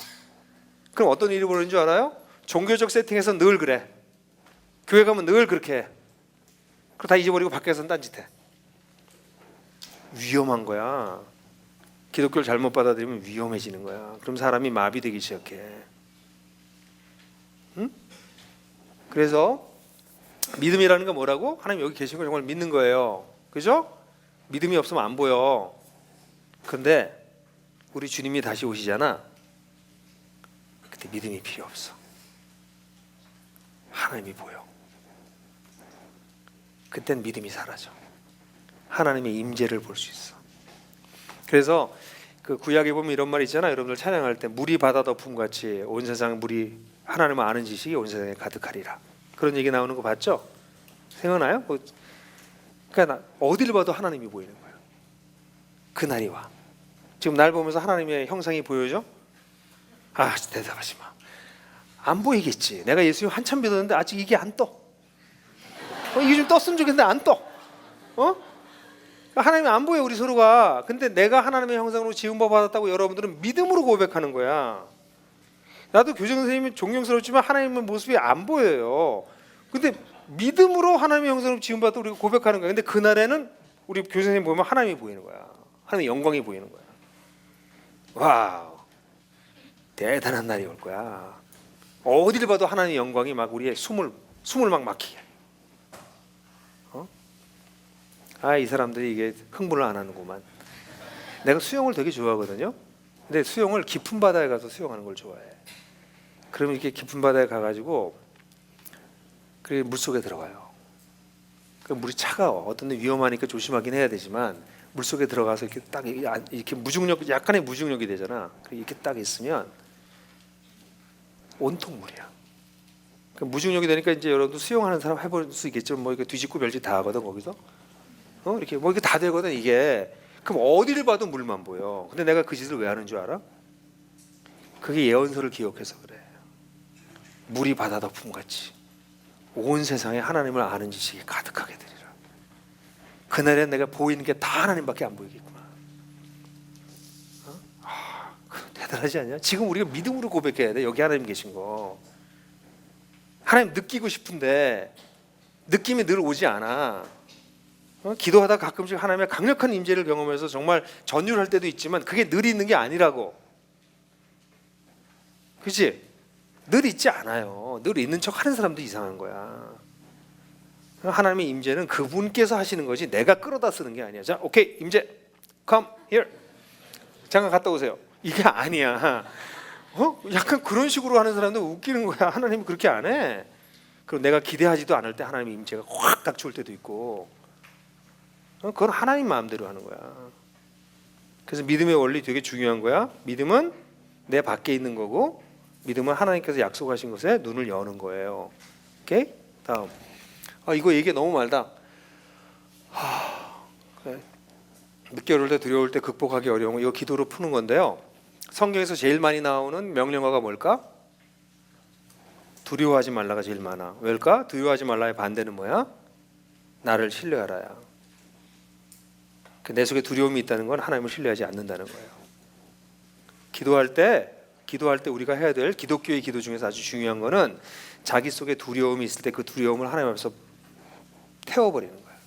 그럼 어떤 일이 벌어지는 줄 알아요? 종교적 세팅에서 늘 그래. 교회 가면 늘 그렇게 해. 그거 다 잊어버리고 밖에서는 딴짓해. 위험한 거야. 기독교를 잘못 받아들이면 위험해지는 거야. 그럼 사람이 마비되기 시작해. 응? 그래서 믿음이라는 건 뭐라고? 하나님 여기 계신 걸 정말 믿는 거예요. 그죠? 믿음이 없으면 안 보여. 근데 우리 주님이 다시 오시잖아. 그때 믿음이 필요 없어. 하나님이 보여. 그땐 믿음이 사라져. 하나님의 임재를 볼 수 있어. 그래서 그 구약에 보면 이런 말이 있잖아요. 여러분들 찬양할 때 물이 바다 덮음 같이 온 세상 물이 하나님을 아는 지식이 온 세상에 가득하리라. 그런 얘기 나오는 거 봤죠? 생각나요? 그러니까 어디를 봐도 하나님이 보이는 거예요. 그날이 와. 지금 날 보면서 하나님의 형상이 보여져? 아, 대답하지 마. 안 보이겠지. 내가 예수님 한참 믿었는데 아직 이게 안 떠. 이게 좀 떴으면 좋겠는데 안 떠. 하나님이 안 보여 우리 서로가. 근데 내가 하나님의 형상으로 지음바 받았다고 여러분들은 믿음으로 고백하는 거야. 나도 교장 선생님이 존경스럽지만 하나님의 모습이 안 보여요. 근데 믿음으로 하나님의 형상으로 지음받았다고 우리가 고백하는 거야. 근데 그날에는 우리 교장 선생님 보면 하나님이 보이는 거야. 하나님의 영광이 보이는 거야. 와우, 대단한 날이 올 거야. 어디를 봐도 하나님의 영광이 막 우리의 숨을 막 막히게. 이 사람들이 이게 흥분을 안 하는구만. 내가 수영을 되게 좋아하거든요. 근데 수영을 깊은 바다에 가서 수영하는 걸 좋아해. 그러면 이렇게 깊은 바다에 가가지고 그 물속에 들어가요. 그 물이 차가워. 어떤 데 위험하니까 조심하긴 해야 되지만 물속에 들어가서 이렇게 딱 이렇게 약간의 무중력이 되잖아. 이렇게 딱 있으면 온통 물이야. 그 무중력이 되니까 이제 여러분도 수영하는 사람 해볼 수 있겠죠. 뭐 이렇게 뒤집고 별짓 다 하거든 거기서. 이렇게 뭐 이게 다 되거든 이게. 그럼 어디를 봐도 물만 보여. 근데 내가 그 짓을 왜 하는 줄 알아? 그게 예언서를 기억해서 그래. 물이 바다 덮음 같이 온 세상에 하나님을 아는 지식이 가득하게 되리라. 그날에 내가 보이는 게 다 하나님밖에 안 보이겠구나. 대단하지 않냐? 지금 우리가 믿음으로 고백해야 돼. 여기 하나님 계신 거. 하나님 느끼고 싶은데 느낌이 늘 오지 않아. 기도하다 가끔씩 하나님의 강력한 임재를 경험해서 정말 전율할 때도 있지만 그게 늘 있는 게 아니라고. 그렇지? 늘 있지 않아요. 늘 있는 척 하는 사람도 이상한 거야. 하나님의 임재는 그분께서 하시는 거지 내가 끌어다 쓰는 게 아니야. 자, 오케이, 임재, come here. 잠깐 갔다 오세요. 이게 아니야. 약간 그런 식으로 하는 사람도 웃기는 거야. 하나님은 그렇게 안 해. 그리고 내가 기대하지도 않을 때 하나님의 임재가 확 닥쳐올 때도 있고. 그건 하나님 마음대로 하는 거야. 그래서 믿음의 원리 되게 중요한 거야. 믿음은 내 밖에 있는 거고, 믿음은 하나님께서 약속하신 것에 눈을 여는 거예요. 오케이? 다음. 이거 얘기 너무 말다. 그래. 늦게 오를 때 두려울 때 극복하기 어려운 거, 이거 기도로 푸는 건데요. 성경에서 제일 많이 나오는 명령어가 뭘까? 두려워하지 말라가 제일 많아. 왜일까? 두려워하지 말라의 반대는 뭐야? 나를 신뢰하라야. 내 속에 두려움이 있다는 건 하나님을 신뢰하지 않는다는 거예요. 기도할 때 우리가 해야 될 기독교의 기도 중에서 아주 중요한 거는 자기 속에 두려움이 있을 때 그 두려움을 하나님 앞에서 태워버리는 거예요.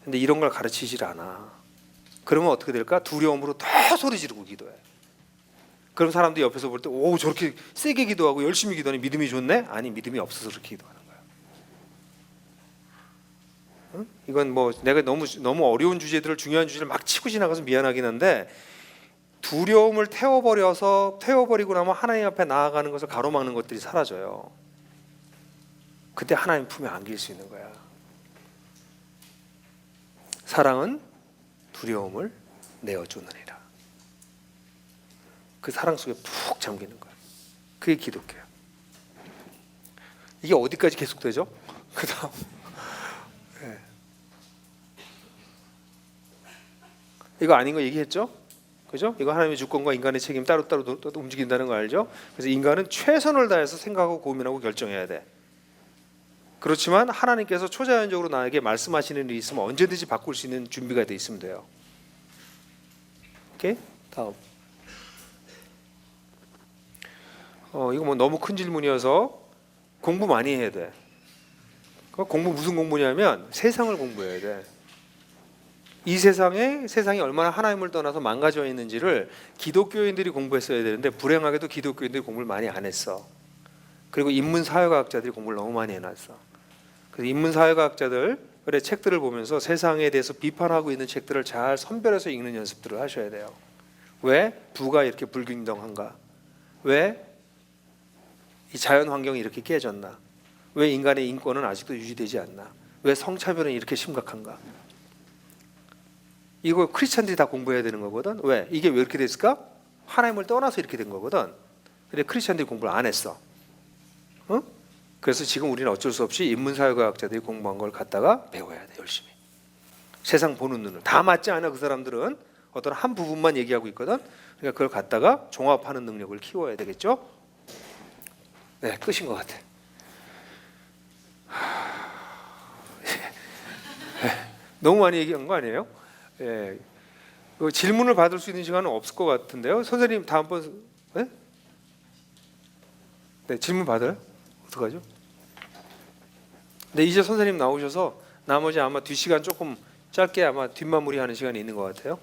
근데 이런 걸 가르치질 않아. 그러면 어떻게 될까? 두려움으로 더 소리 지르고 기도해. 그럼 사람들이 옆에서 볼 때 오 저렇게 세게 기도하고 열심히 기도하니 믿음이 좋네? 아니 믿음이 없어서 그렇게 기도하는 거야. 응? 이건 뭐 내가 너무 어려운 주제들을 중요한 주제를 막 치고 지나가서 미안하긴 한데 두려움을 태워버리고 나면 하나님 앞에 나아가는 것을 가로막는 것들이 사라져요. 그때 하나님 품에 안길 수 있는 거야. 사랑은 두려움을 내어 쫓느니라. 그 사랑 속에 푹 잠기는 거야. 그게 기독교야. 이게 어디까지 계속되죠? 그 다음 네. 이거 아닌 거 얘기했죠? 그죠? 이거 하나님의 주권과 인간의 책임 따로따로 움직인다는 거 알죠? 그래서 인간은 최선을 다해서 생각하고 고민하고 결정해야 돼. 그렇지만 하나님께서 초자연적으로 나에게 말씀하시는 일이 있으면 언제든지 바꿀 수 있는 준비가 돼 있으면 돼요. 오케이? 다음. 이거 뭐 너무 큰 질문이어서 공부 많이 해야 돼. 공부 무슨 공부냐면 세상을 공부해야 돼. 이 세상이 얼마나 하나님을 떠나서 망가져 있는지를 기독교인들이 공부했어야 되는데 불행하게도 기독교인들이 공부를 많이 안 했어. 그리고 인문사회과학자들이 공부를 너무 많이 해놨어. 그래서 인문사회과학자들의 책들을 보면서 세상에 대해서 비판하고 있는 책들을 잘 선별해서 읽는 연습들을 하셔야 돼요. 왜 부가 이렇게 불균등한가? 왜 이 자연 환경이 이렇게 깨졌나? 왜 인간의 인권은 아직도 유지되지 않나? 왜 성차별은 이렇게 심각한가? 이거 크리스찬들이 다 공부해야 되는 거거든. 왜? 이게 왜 이렇게 됐을까? 하나님을 떠나서 이렇게 된 거거든. 근데 크리스찬들이 공부를 안 했어. 응? 그래서 지금 우리는 어쩔 수 없이 인문사회과학자들이 공부한 걸 갖다가 배워야 돼. 열심히. 세상 보는 눈을. 다 맞지 않아. 그 사람들은 어떤 한 부분만 얘기하고 있거든. 그러니까 그걸 갖다가 종합하는 능력을 키워야 되겠죠. 네, 끝인 것 같아. 너무 많이 얘기한 거 아니에요? 예. 질문을 받을 수 있는 시간은 없을 것 같은데요. 선생님 다음번 네? 네, 질문 받아요? 어떡하죠? 네, 이제 선생님 나오셔서 나머지 아마 뒷시간 조금 짧게 아마 뒷마무리하는 시간이 있는 것 같아요.